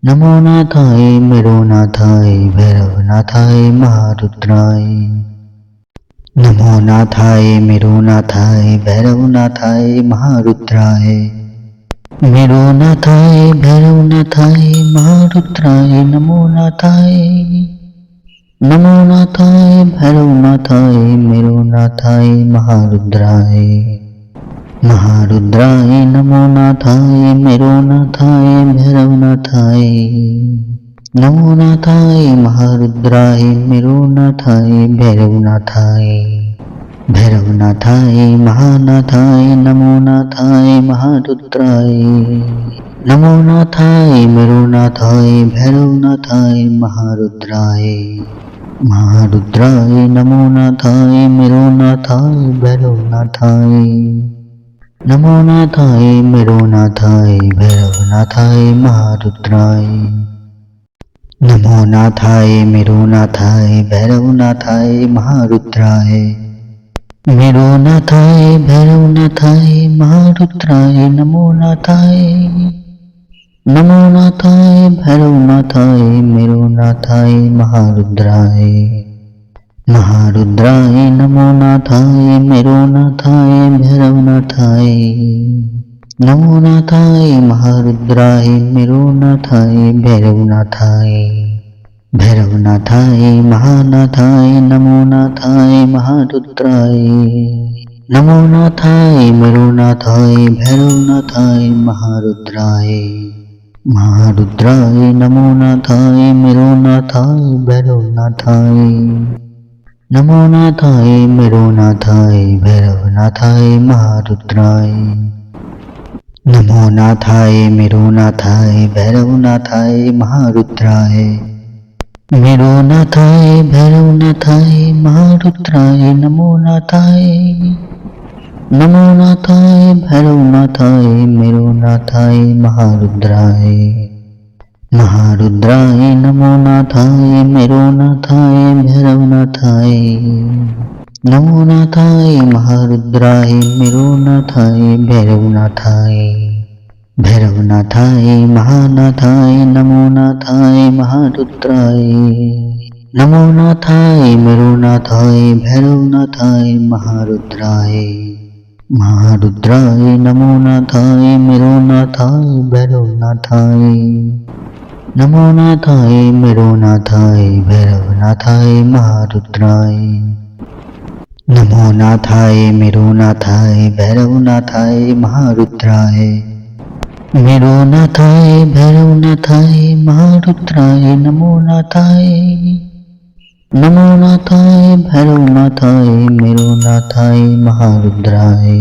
नमो नाथाय मेरो नाथाय भैरव नाथाय महारुद्राय। नमो नाथाय मेरो नाथाय भैरव नाथाय महारुद्राय। मेरो नाथाय भैरव नाथाय महारुद्राय नमो नाथाय। नमो नाथाय भैरव नाथाय मेरो नाथाय महारुद्राय। महारुद्राय नमो नाथाय मेरो नाथाय भैरव नाथाय। नमो नाथाय महारुद्राय मेरो नाथाय भैरव नाथाय। भैरवनाथाय महानाथाय नमो नाथाय महारुद्राय नमो नाथाय मेरुनाथाय भैरवनाथाय महारुद्राय महारुद्राय नमो नाथाय मेरुनाथाय भैरवनाथाय नमो नाथाय मेरुनाथाय भैरवनाथाय महारुद्राय नमो नाथाय मेरुनाथाय भैरवनाथाय महारुद्राय मेरुनाथाय भैरवनाथाय महारुद्राय नमो नाथाय भैरवनाथाय मेरुनाथाय महारुद्राय महारुद्राय नमो नाथाय मेरुनाथाय भैरवनाथाय नमो नाथाय महारुद्राय मेरुनाथाय भैरवनाथाय भैरवनाथाय महानाथाय नमो नाथाय महारुद्राय नमो नाथाय मेरुनाथाय भैरवनाथाय महारुद्राय महारुद्राय नमो नाथाय मेरुनाथाय भैरवनाथाय नमो नाथाय मेरुनाथाय भैरवनाथाय महारुद्राय नमो नाथाय मेरुनाथाय भैरवनाथाय महारुद्राय मेरुनाथाय भैरवनाथाय महारुद्राय नमो नाथाय भैरवनाथाय मेरुनाथाय महारुद्राय महारुद्राय नमो नाथाय मेरुनाथाय भैरवनाथाय नमो नाथाय महारुद्राय मेरुनाथाय भैरवनाथाय भैरवनाथाय महानाथाय नमो नाथाय महारुद्राय नमो नाथाय मेरुनाथाय भैरवनाथाय महारुद्राय महारुद्राय नमो नाथाय मेरुनाथाय भैरवनाथाय नमो नाथाय मेरुनाथाय भैरवनाथाय महारुद्राय नमो नाथाय मेरुनाथाय भैरवनाथाय महारुद्राय मेरुनाथाय भैरवनाथाय महारुद्राय नमो नाथाय भैरवनाथाय मेरुनाथाय महारुद्राय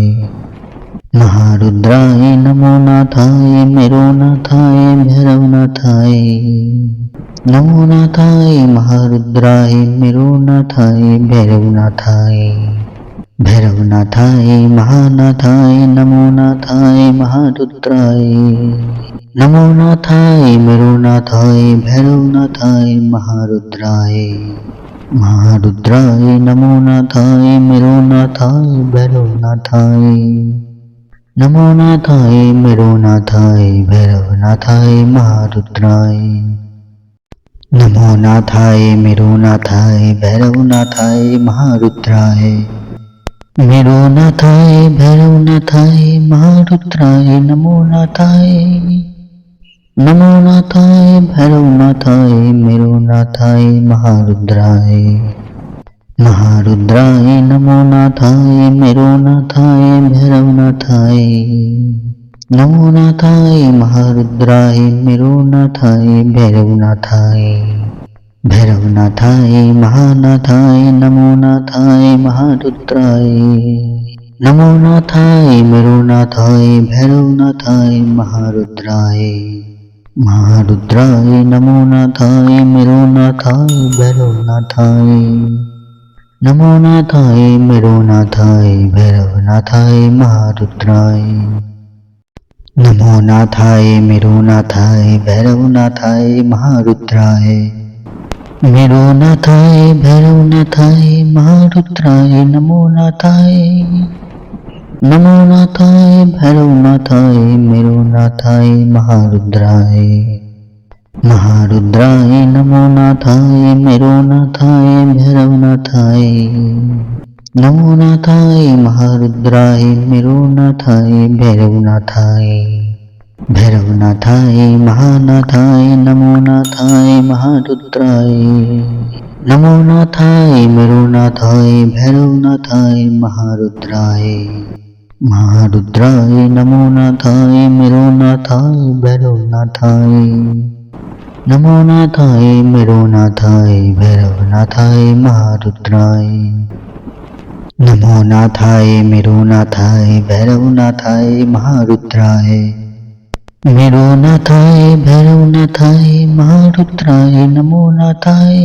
महारुद्राय नमो नाथाय मेरुनाथाय भैरवनाथाय नमो नाथाय महारुद्राय मेरुनाथाय भैरवनाथाय भैरवनाथाय महानाथाय नमो नाथाय महारुद्राय नमो नाथाय मेरुनाथाय भैरवनाथाय महारुद्राय महारुद्राय नमो नाथाय मेरुनाथाय भैरवनाथाय नमो नाथाय मेरुनाथाय भैरवनाथाय महारुद्राय नमो नाथाय मेरुनाथाय भैरवनाथाय महारुद्राय मेरुनाथाय भैरवनाथाय महारुद्राय नमो नाथाय भैरवनाथाय मेरुनाथाय महारुद्राय महारुद्राय नमो नाथाय मेरुनाथाय भैरवनाथाय नमो नाथाय महारुद्राय मेरुनाथाय भैरवनाथाय भैरवनाथाय महानाथाय नमो नाथाय महारुद्राय नमो नाथाय मेरुनाथाय भैरवनाथाय महारुद्राय महारुद्राय नमो नाथाय मेरुनाथाय भैरवनाथाय नमो नाथाय मेरुनाथाय भैरवनाथाय महारुद्राय नमो नाथाय मेरुनाथाय भैरवनाथाय महारुद्राय मेरुनाथाय भैरवनाथाय महारुद्राय नमो नाथाय भैरवनाथाय मेरुनाथाय महारुद्राय महारुद्राय नमो नाथाय मेरुनाथाय भैरवनाथाय नमो नाथाय महारुद्राय मेरुनाथाय भैरवनाथाय भैरवनाथाय महानाथाय नमो नाथाय महारुद्राय नमो नाथाय मेरुनाथाय भैरवनाथाय महारुद्राय महारुद्राय नमो नाथाय मेरुनाथाय भैरवनाथाय नमो नाथाय मेरुनाथाय भैरवनाथाय महारुद्राय नमो नाथाय मेरुनाथाय भैरवनाथाय महारुद्राय। मेरुनाथाय भैरवनाथाय महारुद्राय नमो नाथाय।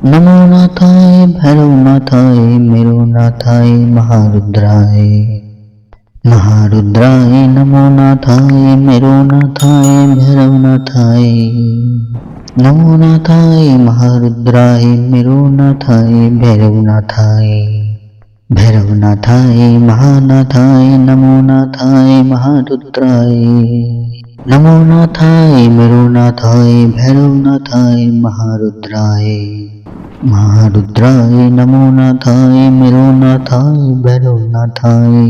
नमो नाथाय भैरवनाथाय मेरुनाथाय महारुद्राय। महारुद्राय नमो नाथाय मेरुनाथाय भैरवनाथाय। नमो नाथाय महारुद्राय मेरुनाथाय भैरवनाथाय। भैरवनाथाय महानाथाय नमो नाथाय महारुद्राय। नमो नाथाय मेरुनाथाय भैरवनाथाय महारुद्राय। महारुद्राय नमो नाथाय मेरुनाथाय भैरवनाथाय।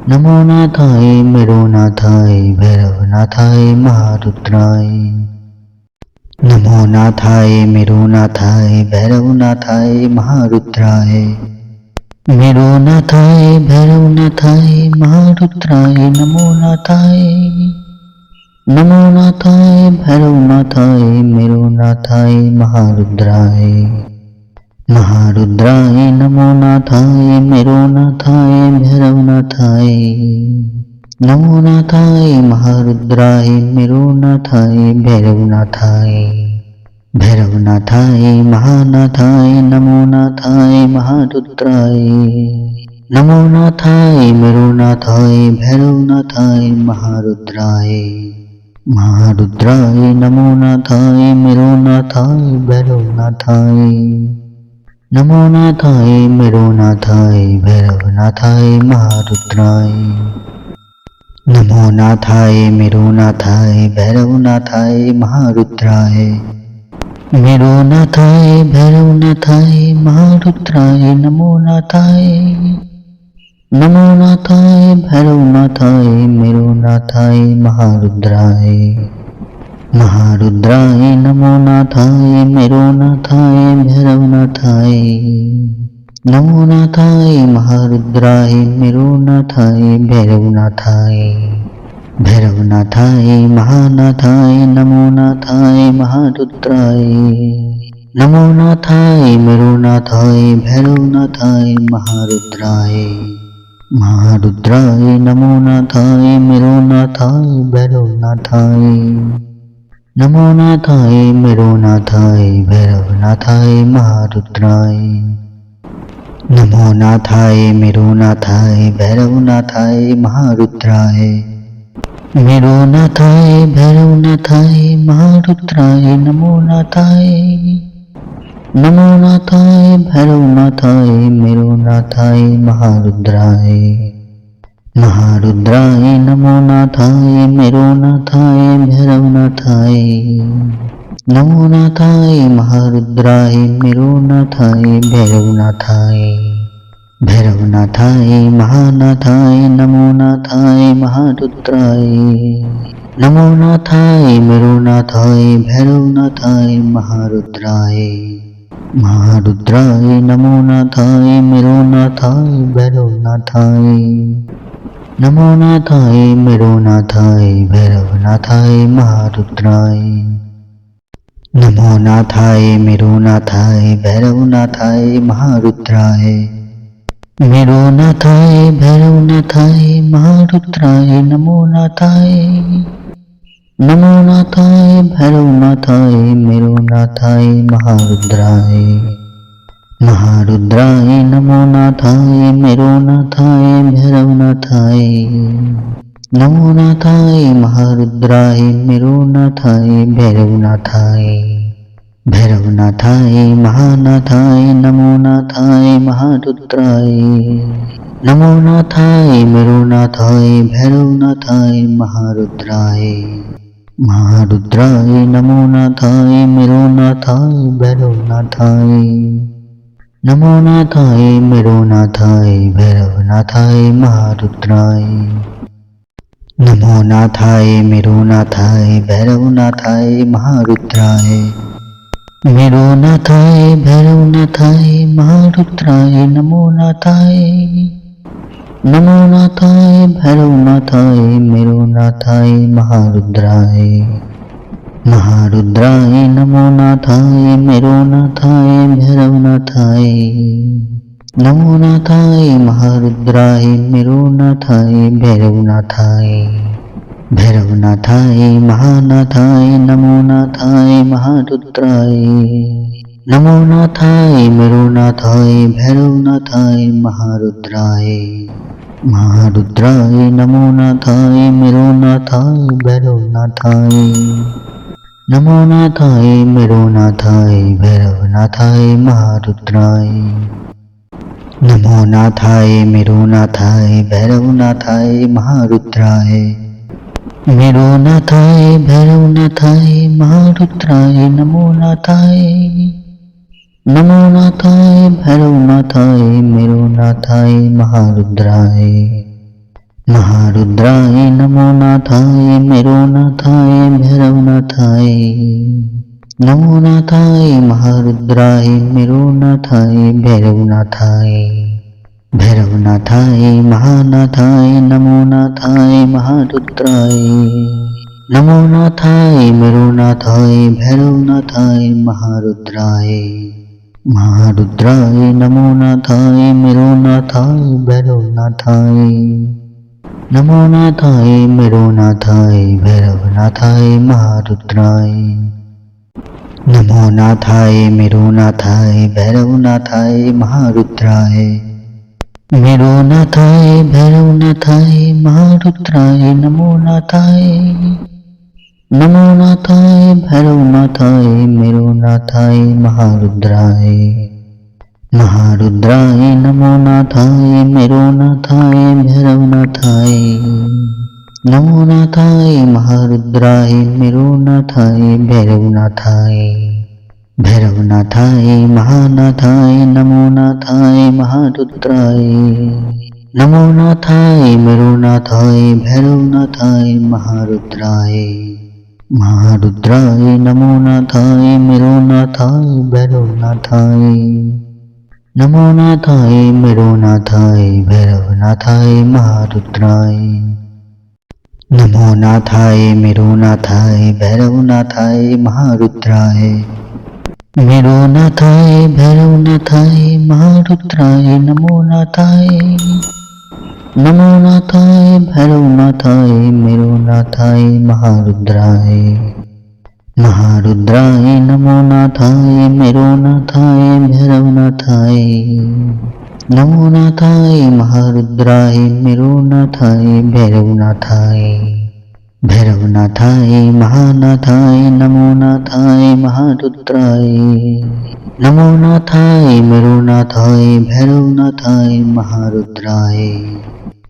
नमो नाथाय मेरुनाथाय भैरवनाथाय महारुद्राय। नमो नाथाय मेरुनाथाय भैरवनाथाय महारुद्राय। मेरुनाथाय भैरवनाथाय महारुद्राय नमो नाथाय। नमो नाथाय भैरवनाथाय मेरुनाथाय महारुद्राय। महारुद्राय नमो नाथाय मेरुनाथाय भैरवनाथाय। नमो नाथाय महारुद्राय मेरुनाथाय भैरवनाथाय। भैरवनाथाय महानाथाय नमो नाथाय महारुद्राय। नमो नाथाय मेरुनाथाय भैरवनाथाय महारुद्राय। महारुद्राय नमो नाथाय मेरुनाथाय भैरवनाथाय। नमो नाथाय मेरुनाथाय भैरवनाथाय महारुद्राय। नमो नाथाय मेरुनाथाय भैरवनाथाय महारुद्राय। मेरुनाथाय भैरवनाथाय महारुद्राय नमो नाथाय। नमो नाथाय भैरवनाथाय मेरुनाथाय महारुद्राय। महारुद्राय नमो नाथाय मेरुनाथाय भैरवनाथाय। नमो नाथाय महारुद्राय मेरुनाथाय भैरवनाथाय। भैरवनाथाय महानाथाय नमो नाथाय महारुद्राय। नमो नाथाय मेरुनाथाय भैरवनाथाय महारुद्राय। महारुद्राय नमो नाथाय मेरुनाथाय भैरवनाथाय। नमो नाथाय मेरुनाथाय भैरवनाथाय महारुद्राय। नमो नाथाय मेरुनाथाय भैरवनाथाय महारुद्राय। मेरुनाथाय भैरवनाथाय महारुद्राय नमो नाथाय। नमो नाथाय भैरवनाथाय मेरुनाथाय महारुद्राय। महारुद्राय नमो नाथाय मेरुनाथाय भैरवनाथाय। नमो नाथाय महारुद्राय मेरुनाथाय भैरवनाथाय। भैरवनाथाय महानाथाय नमो नाथाय महारुद्राय। नमो नाथाय मेरुनाथाय भैरवनाथाय महारुद्राय। महारुद्राय नमो नाथाय मेरुनाथाय भैरवनाथाय। नमो नाथाय मेरुनाथाय भैरवनाथाय महारुद्राय। नमो नाथाय मेरुनाथाय भैरवनाथाय महारुद्राय। मेरुनाथाय भैरवनाथाय महारुद्राय नमो नाथाय। नमो नाथाय भैरवनाथाय मेरुनाथाय महारुद्राय। महारुद्राय नमो नाथाय मेरुनाथाय भैरवनाथाय। नमो नाथाय महारुद्राय मेरुनाथाय भैरवनाथाय। भैरवनाथाय महानाथाय नमो नाथाय महारुद्राय। नमो नाथाय मेरुनाथाय भैरवनाथाय महारुद्राय। महारुद्राय नमो नाथाय मेरुनाथाय भैरवनाथाय। नमो नाथाय मेरुनाथाय भैरवनाथाय महारुद्राय। नमो नाथाय मेरुनाथाय भैरवनाथाय महारुद्राय। मेरुनाथाय भैरवनाथाय महारुद्राय नमो नाथाय। नमो नाथाय भैरवनाथाय मेरुनाथाय महारुद्राय। महारुद्राय नमो नाथाय मेरुनाथाय भैरवनाथाय। नमो नाथाय महारुद्राय मेरुनाथाय भैरवनाथाय। भैरवनाथाय महानाथाय नमो नाथाय महारुद्राय। नमो नाथाय मेरुनाथाय भैरवनाथाय महारुद्राय। महारुद्राय नमो नाथाय मेरुनाथाय भैरवनाथाय। नमो नाथाय मेरुनाथाय भैरवनाथाय महारुद्राय। नमो नाथाय मेरुनाथाय भैरवनाथाय महारुद्राय। मेरुनाथाय भैरवनाथाय महारुद्राय नमो नाथाय। नमो नाथाय भैरवनाथाय मेरुनाथाय महारुद्राय। महारुद्राय नमो नाथाय मेरुनाथाय भैरवनाथाय। नमो नाथाय महारुद्राय मेरुनाथाय भैरवनाथाय। भैरवनाथाय महानाथाय नमो नाथाय महारुद्राय। नमो नाथाय मेरुनाथाय भैरवनाथाय महारुद्राय। महारुद्राय नमो नाथाय मेरुनाथाय भैरवनाथाय। नमो नाथाय मेरुनाथाय भैरवनाथाय महारुद्राय। नमो नाथाय मेरुनाथाय भैरवनाथाय महारुद्राय। मेरुनाथाय भैरवनाथाय महारुद्राय नमो नाथाय। नमो नाथाय भैरवनाथाय मेरुनाथाय महारुद्राय। महारुद्राय नमो नाथाय मेरुनाथाय भैरवनाथाय। नमो नाथाय महारुद्राय मेरुनाथाय भैरवनाथाय। भैरवनाथाय महानाथाय नमो नाथाय महारुद्राय। नमो नाथाय मेरुनाथाय भैरवनाथाय महारुद्राय। महारुद्राय नमो नाथाय मेरुनाथाय भैरवनाथाय। नमो नाथाय मेरुनाथाय भैरवनाथाय महारुद्राय। नमो नाथाय मेरुनाथाय भैरवनाथाय महारुद्राय। मेरुनाथाय भैरवनाथाय महारुद्राय नमो नाथाय। नमो नाथाय भैरवनाथाय मेरुनाथाय महारुद्राय। महारुद्राय नमो नाथाय मेरुनाथाय भैरवनाथाय। नमो नाथाय महारुद्राय मेरुनाथाय भैरवनाथाय। भैरवनाथाय महानाथाय नमो नाथाय महारुद्राय। नमो नाथाय मेरुनाथाय भैरवनाथाय महारुद्राय।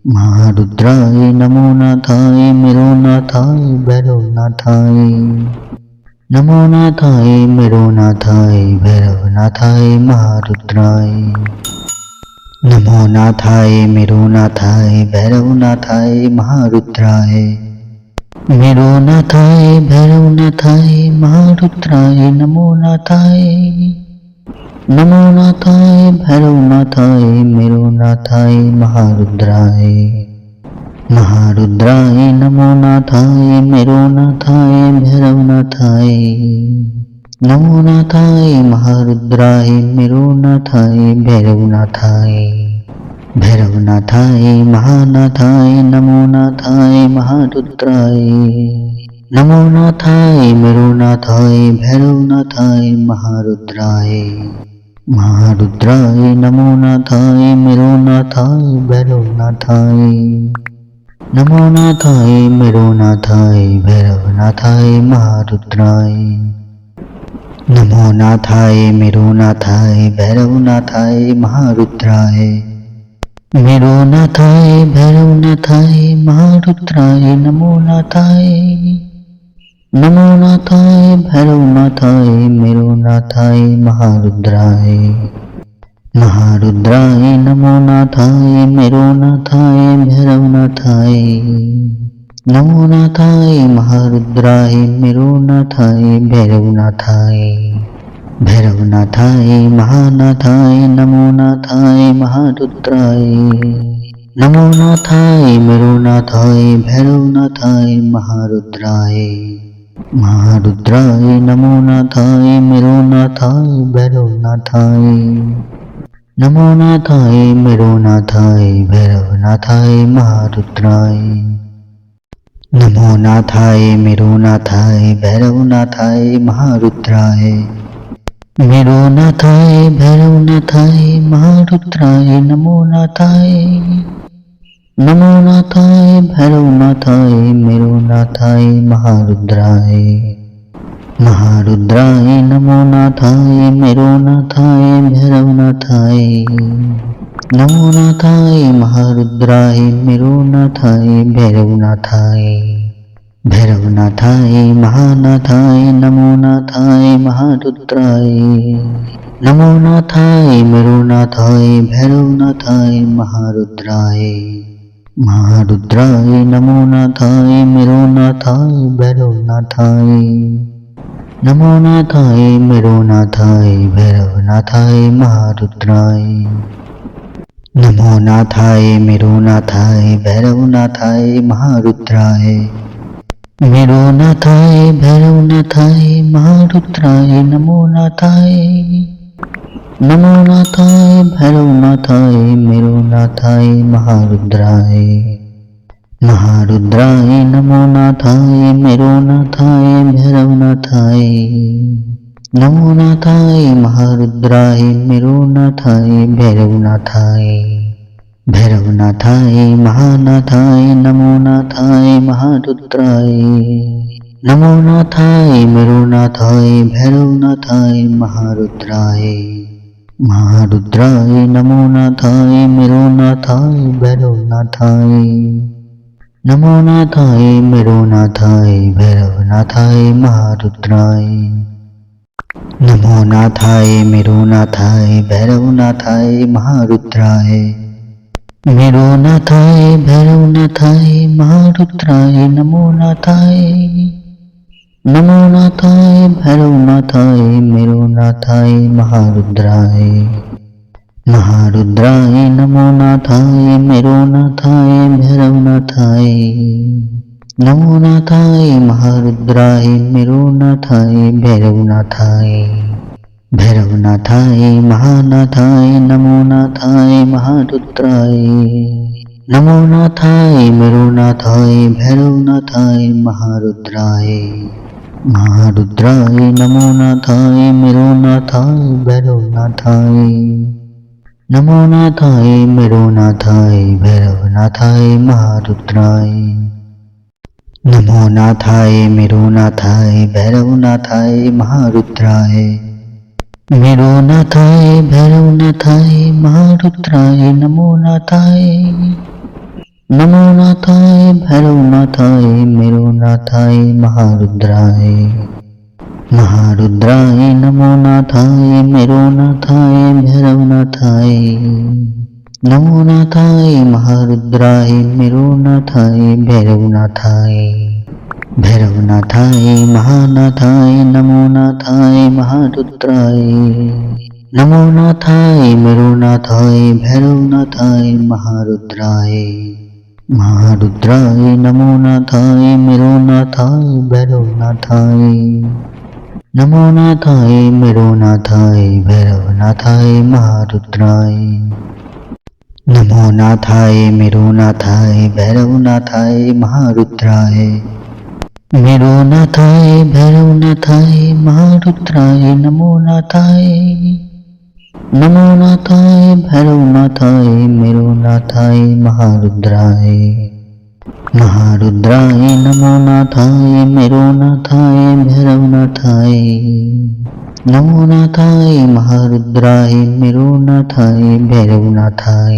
महारुद्राय नमो नाथाय मेरुनाथाय भैरवनाथाय। नमो नाथाय मेरुनाथाय भैरवनाथाय महारुद्राय। नमो नाथाय मेरुनाथाय भैरवनाथाय महारुद्राय। मेरुनाथाय भैरवनाथाय महारुद्राय नमो नाथाय। नमो नाथाय भैरवनाथाय मेरुनाथाय महारुद्राय। महारुद्राय नमो नाथाय मेरुनाथाय भैरवनाथाय। नमो नाथाय महारुद्राय मेरुनाथाय भैरवनाथाय। भैरवनाथाय महानाथाय नमो नाथाय महारुद्राय। नमो नाथाय मेरुनाथाय भैरवनाथाय महारुद्राय। महारुद्राय नमो नाथाय मेरुनाथाय भैरवनाथाय। नमो नाथाय मेरुनाथाय भैरवनाथाय महारुद्राय। नमो नाथाय मेरुनाथाय भैरवनाथाय महारुद्राय। मेरुनाथाय भैरवनाथाय महारुद्राय नमो नाथाय। नमो नाथाय भैरवनाथाय मेरुनाथाय महारुद्राय। महारुद्राय नमो नाथाय मेरुनाथाय भैरवनाथाय। नमो नाथाय महारुद्राय मेरुनाथाय भैरवनाथाय। भैरवनाथाय महानाथाय नमो नाथाय महारुद्राय। नमो नाथाय मेरुनाथाय भैरवनाथाय महारुद्राय। महारुद्राय नमो नाथाय मेरुनाथाय भैरवनाथाय। नमो नाथाय मेरुनाथाय भैरवनाथाय महारुद्राय। नमो नाथाय मेरुनाथाय भैरवनाथाय महारुद्राय। मेरुनाथाय भैरवनाथाय महारुद्राय नमो नाथाय। नमो नाथाय भैरवनाथाय मेरुनाथाय महारुद्राय। महारुद्राय नमो नाथाय मेरुनाथाय भैरवनाथाय। नमो नाथाय महारुद्राय मेरुनाथाय भैरवनाथाय। भैरवनाथाय महानाथाय नमो नाथाय महारुद्राय। नमो नाथाय मेरुनाथाय भैरवनाथाय महारुद्राय। महारुद्राय नमो नाथाय मेरुनाथाय भैरवनाथाय। नमो नाथाय मेरुनाथाय भैरवनाथाय महारुद्राय। नमो नाथाय मेरुनाथाय भैरवनाथाय महारुद्राय। मेरुनाथाय भैरवनाथाय महारुद्राय नमो नाथाय। नमो नाथाय भैरवनाथाय मेरुनाथाय महारुद्राय। महारुद्राय नमो नाथाय मेरुनाथाय भैरवनाथाय। नमो नाथाय महारुद्राय मेरुनाथाय भैरवनाथाय। भैरवनाथाय महानाथाय नमो नाथाय महारुद्राय। नमो नाथाय मेरुनाथाय भैरवनाथाय महारुद्राय। महारुद्राय नमो नाथाय मेरुनाथाय भैरवनाथाय। नमो नाथाय मेरुनाथाय भैरवनाथाय महारुद्राय। नमो नाथाय मेरुनाथाय भैरवनाथाय महारुद्राय। मेरुनाथाय भैरवनाथाय महारुद्राय नमो नाथाय। नमो नाथाय भैरवनाथाय मेरुनाथाय महारुद्राय। महारुद्राय नमो नाथाय मेरुनाथाय भैरवनाथाय। नमो नाथाय महारुद्राय मेरुनाथाय भैरवनाथाय। भैरवनाथाय महानाथाय नमो नाथाय महारुद्राय। नमो नाथाय मेरुनाथाय भैरवनाथाय महारुद्राय। महारुद्राय नमो नाथाय मेरुनाथाय भैरवनाथाय। नमो नाथाय मेरुनाथाय भैरवनाथाय महारुद्राय। नमो नाथाय मेरुनाथाय भैरवनाथाय महारुद्राय। मेरुनाथाय भैरवनाथाय महारुद्राय नमो नाथाय। नमो नाथाय भैरवनाथाय मेरुनाथाय महारुद्राय। महारुद्राय नमो नाथाय मेरुनाथाय भैरवनाथाय। नमो नाथाय महारुद्राय मेरुनाथाय भैरवनाथाय। भैरवनाथाय महानाथाय नमो नाथाय महारुद्राय। नमो नाथाय मेरुनाथाय भैरवनाथाय महारुद्राय। महारुद्राय नमो नाथाय मेरुनाथाय भैरवनाथाय। नमो नाथाय मेरुनाथाय भैरवनाथाय महारुद्राय। नमो नाथाय मेरुनाथाय भैरवनाथाय महारुद्राय। मेरुनाथाय भैरवनाथाय महारुद्राय नमो नाथाय। नमो नाथाय भैरवनाथाय मेरुनाथाय महारुद्राय। महारुद्राय नमो नाथाय मेरुनाथाय भैरवनाथाय। नमो नाथाय महारुद्राय मेरुनाथाय भैरवनाथाय।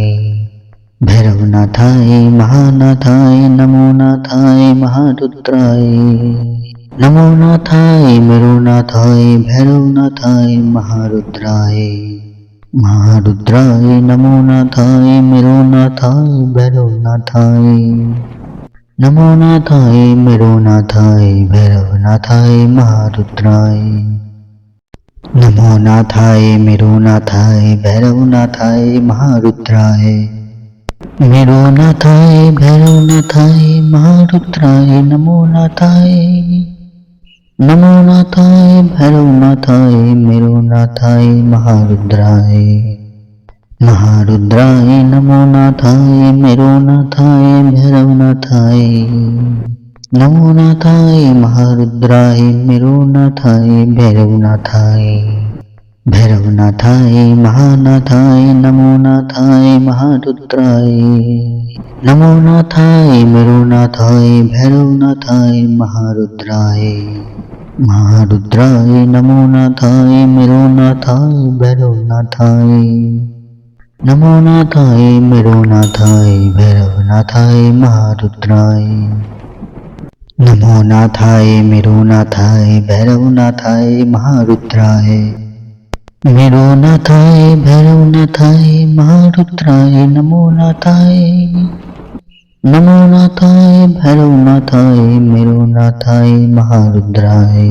भैरवनाथाय महानाथाय नमो नाथाय महारुद्राय। नमो नाथाय मेरुनाथाय भैरवनाथाय महारुद्राय। महारुद्राय नमो नाथाय मेरुनाथाय भैरवनाथाय। नमो नाथाय मेरुनाथाय भैरवनाथाय महारुद्राय। नमो नाथाय मेरुनाथाय भैरवनाथाय महारुद्राय। मेरुनाथाय भैरवनाथाय महारुद्राय नमो नाथाय। नमो नाथाय भैरवनाथाय मेरुनाथाय महारुद्राय। महारुद्राय नमो नाथाय मेरो नाथाय भैरवनाथाय नमो नाथाय महारुद्राय मेरो नाथाय भैरवनाथाय भैरवनाथाय महानाथाय नमो नाथाय महारुद्राय नमो नाथाय मेरो नाथाय भैरवनाथाय महारुद्राय महारुद्राय नमो नाथाय मेरो नाथाय भैरवनाथाय नमो नाथाय मेरो नाथाय भैरवनाथाय महारुद्राय नमो नाथाय मेरो नाथाय भैरवनाथाय महारुद्राय मेरो नाथाय भैरवनाथाय महारुद्राय नमो नाथाय भैरवनाथाय मेरो नाथाय महारुद्राय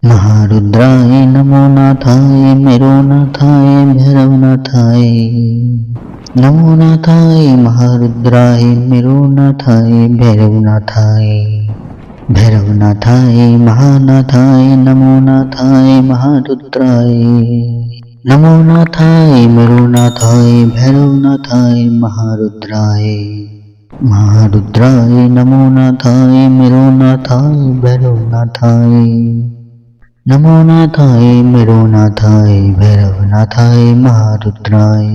महारुद्राय नमो नाथाय मेरो नाथाय भैरवनाथाय नमो नाथाय महारुद्राय मेरो नाथाय भैरवनाथाय भैरवनाथाय महानाथाय नमो नाथाय महारुद्राय नमो नाथाय मेरो नाथाय भैरवनाथाय महारुद्राय महारुद्राय नमो नाथाय मेरो नाथाय भैरवनाथाय नमो नाथाय मेरो नाथाय भैरवनाथाय महारुद्राय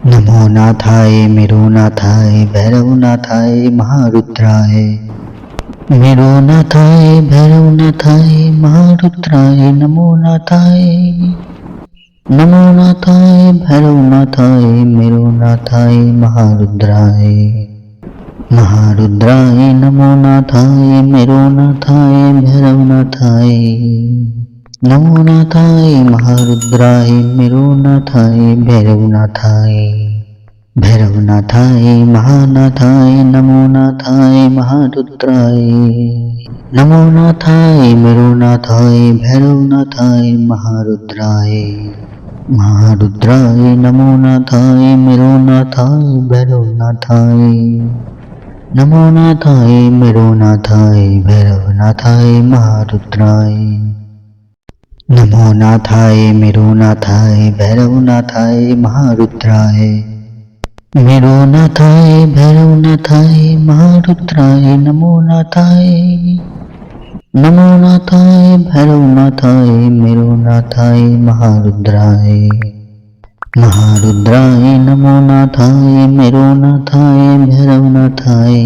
नमो नाथाय मेरो नाथाय भैरवनाथाय महारुद्राय मेरो नाथाय भैरवनाथाय महारुद्राय नमो नाथाय भैरवनाथाय मेरो नाथाय महारुद्राय महारुद्राय नमो नाथाय मेरो नाथाय भैरवनाथाय नमो नाथाय महारुद्राय मेरो नाथाय भैरवनाथाय भैरवनाथाय महानाथाय नमो नाथाय महारुद्राय नमो नाथाय मेरो नाथाय भैरवनाथाय महारुद्राय महारुद्राय नमो नाथाय मेरो नाथाय भैरवनाथाय नमो नाथाय मेरो नाथाय भैरवनाथाय महारुद्राय नमो नाथाय मेरो नाथाय भैरवनाथाय महारुद्राय मेरो नाथाय भैरवनाथाय महारुद्राय नमो नाथाय भैरवनाथाय मेरो नाथाय महारुद्राय महारुद्राय नमो नाथाय मेरो नाथाय भैरवनाथाय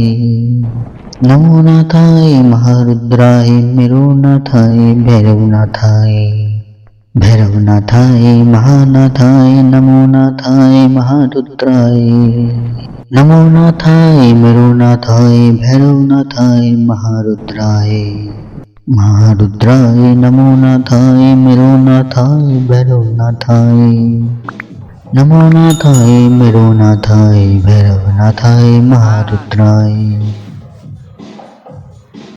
नमो नाथाय महारुद्राय मेरो नाथाय भैरवनाथाय भैरवनाथाय महानाथाय नमो नाथाय महारुद्राय नमो नाथाय मेरो नाथाय भैरवनाथाय महारुद्राय महारुद्राय नमो नाथाय मेरो नाथाय भैरवनाथाय नमो नाथाय मेरो नाथाय भैरवनाथाय महारुद्राय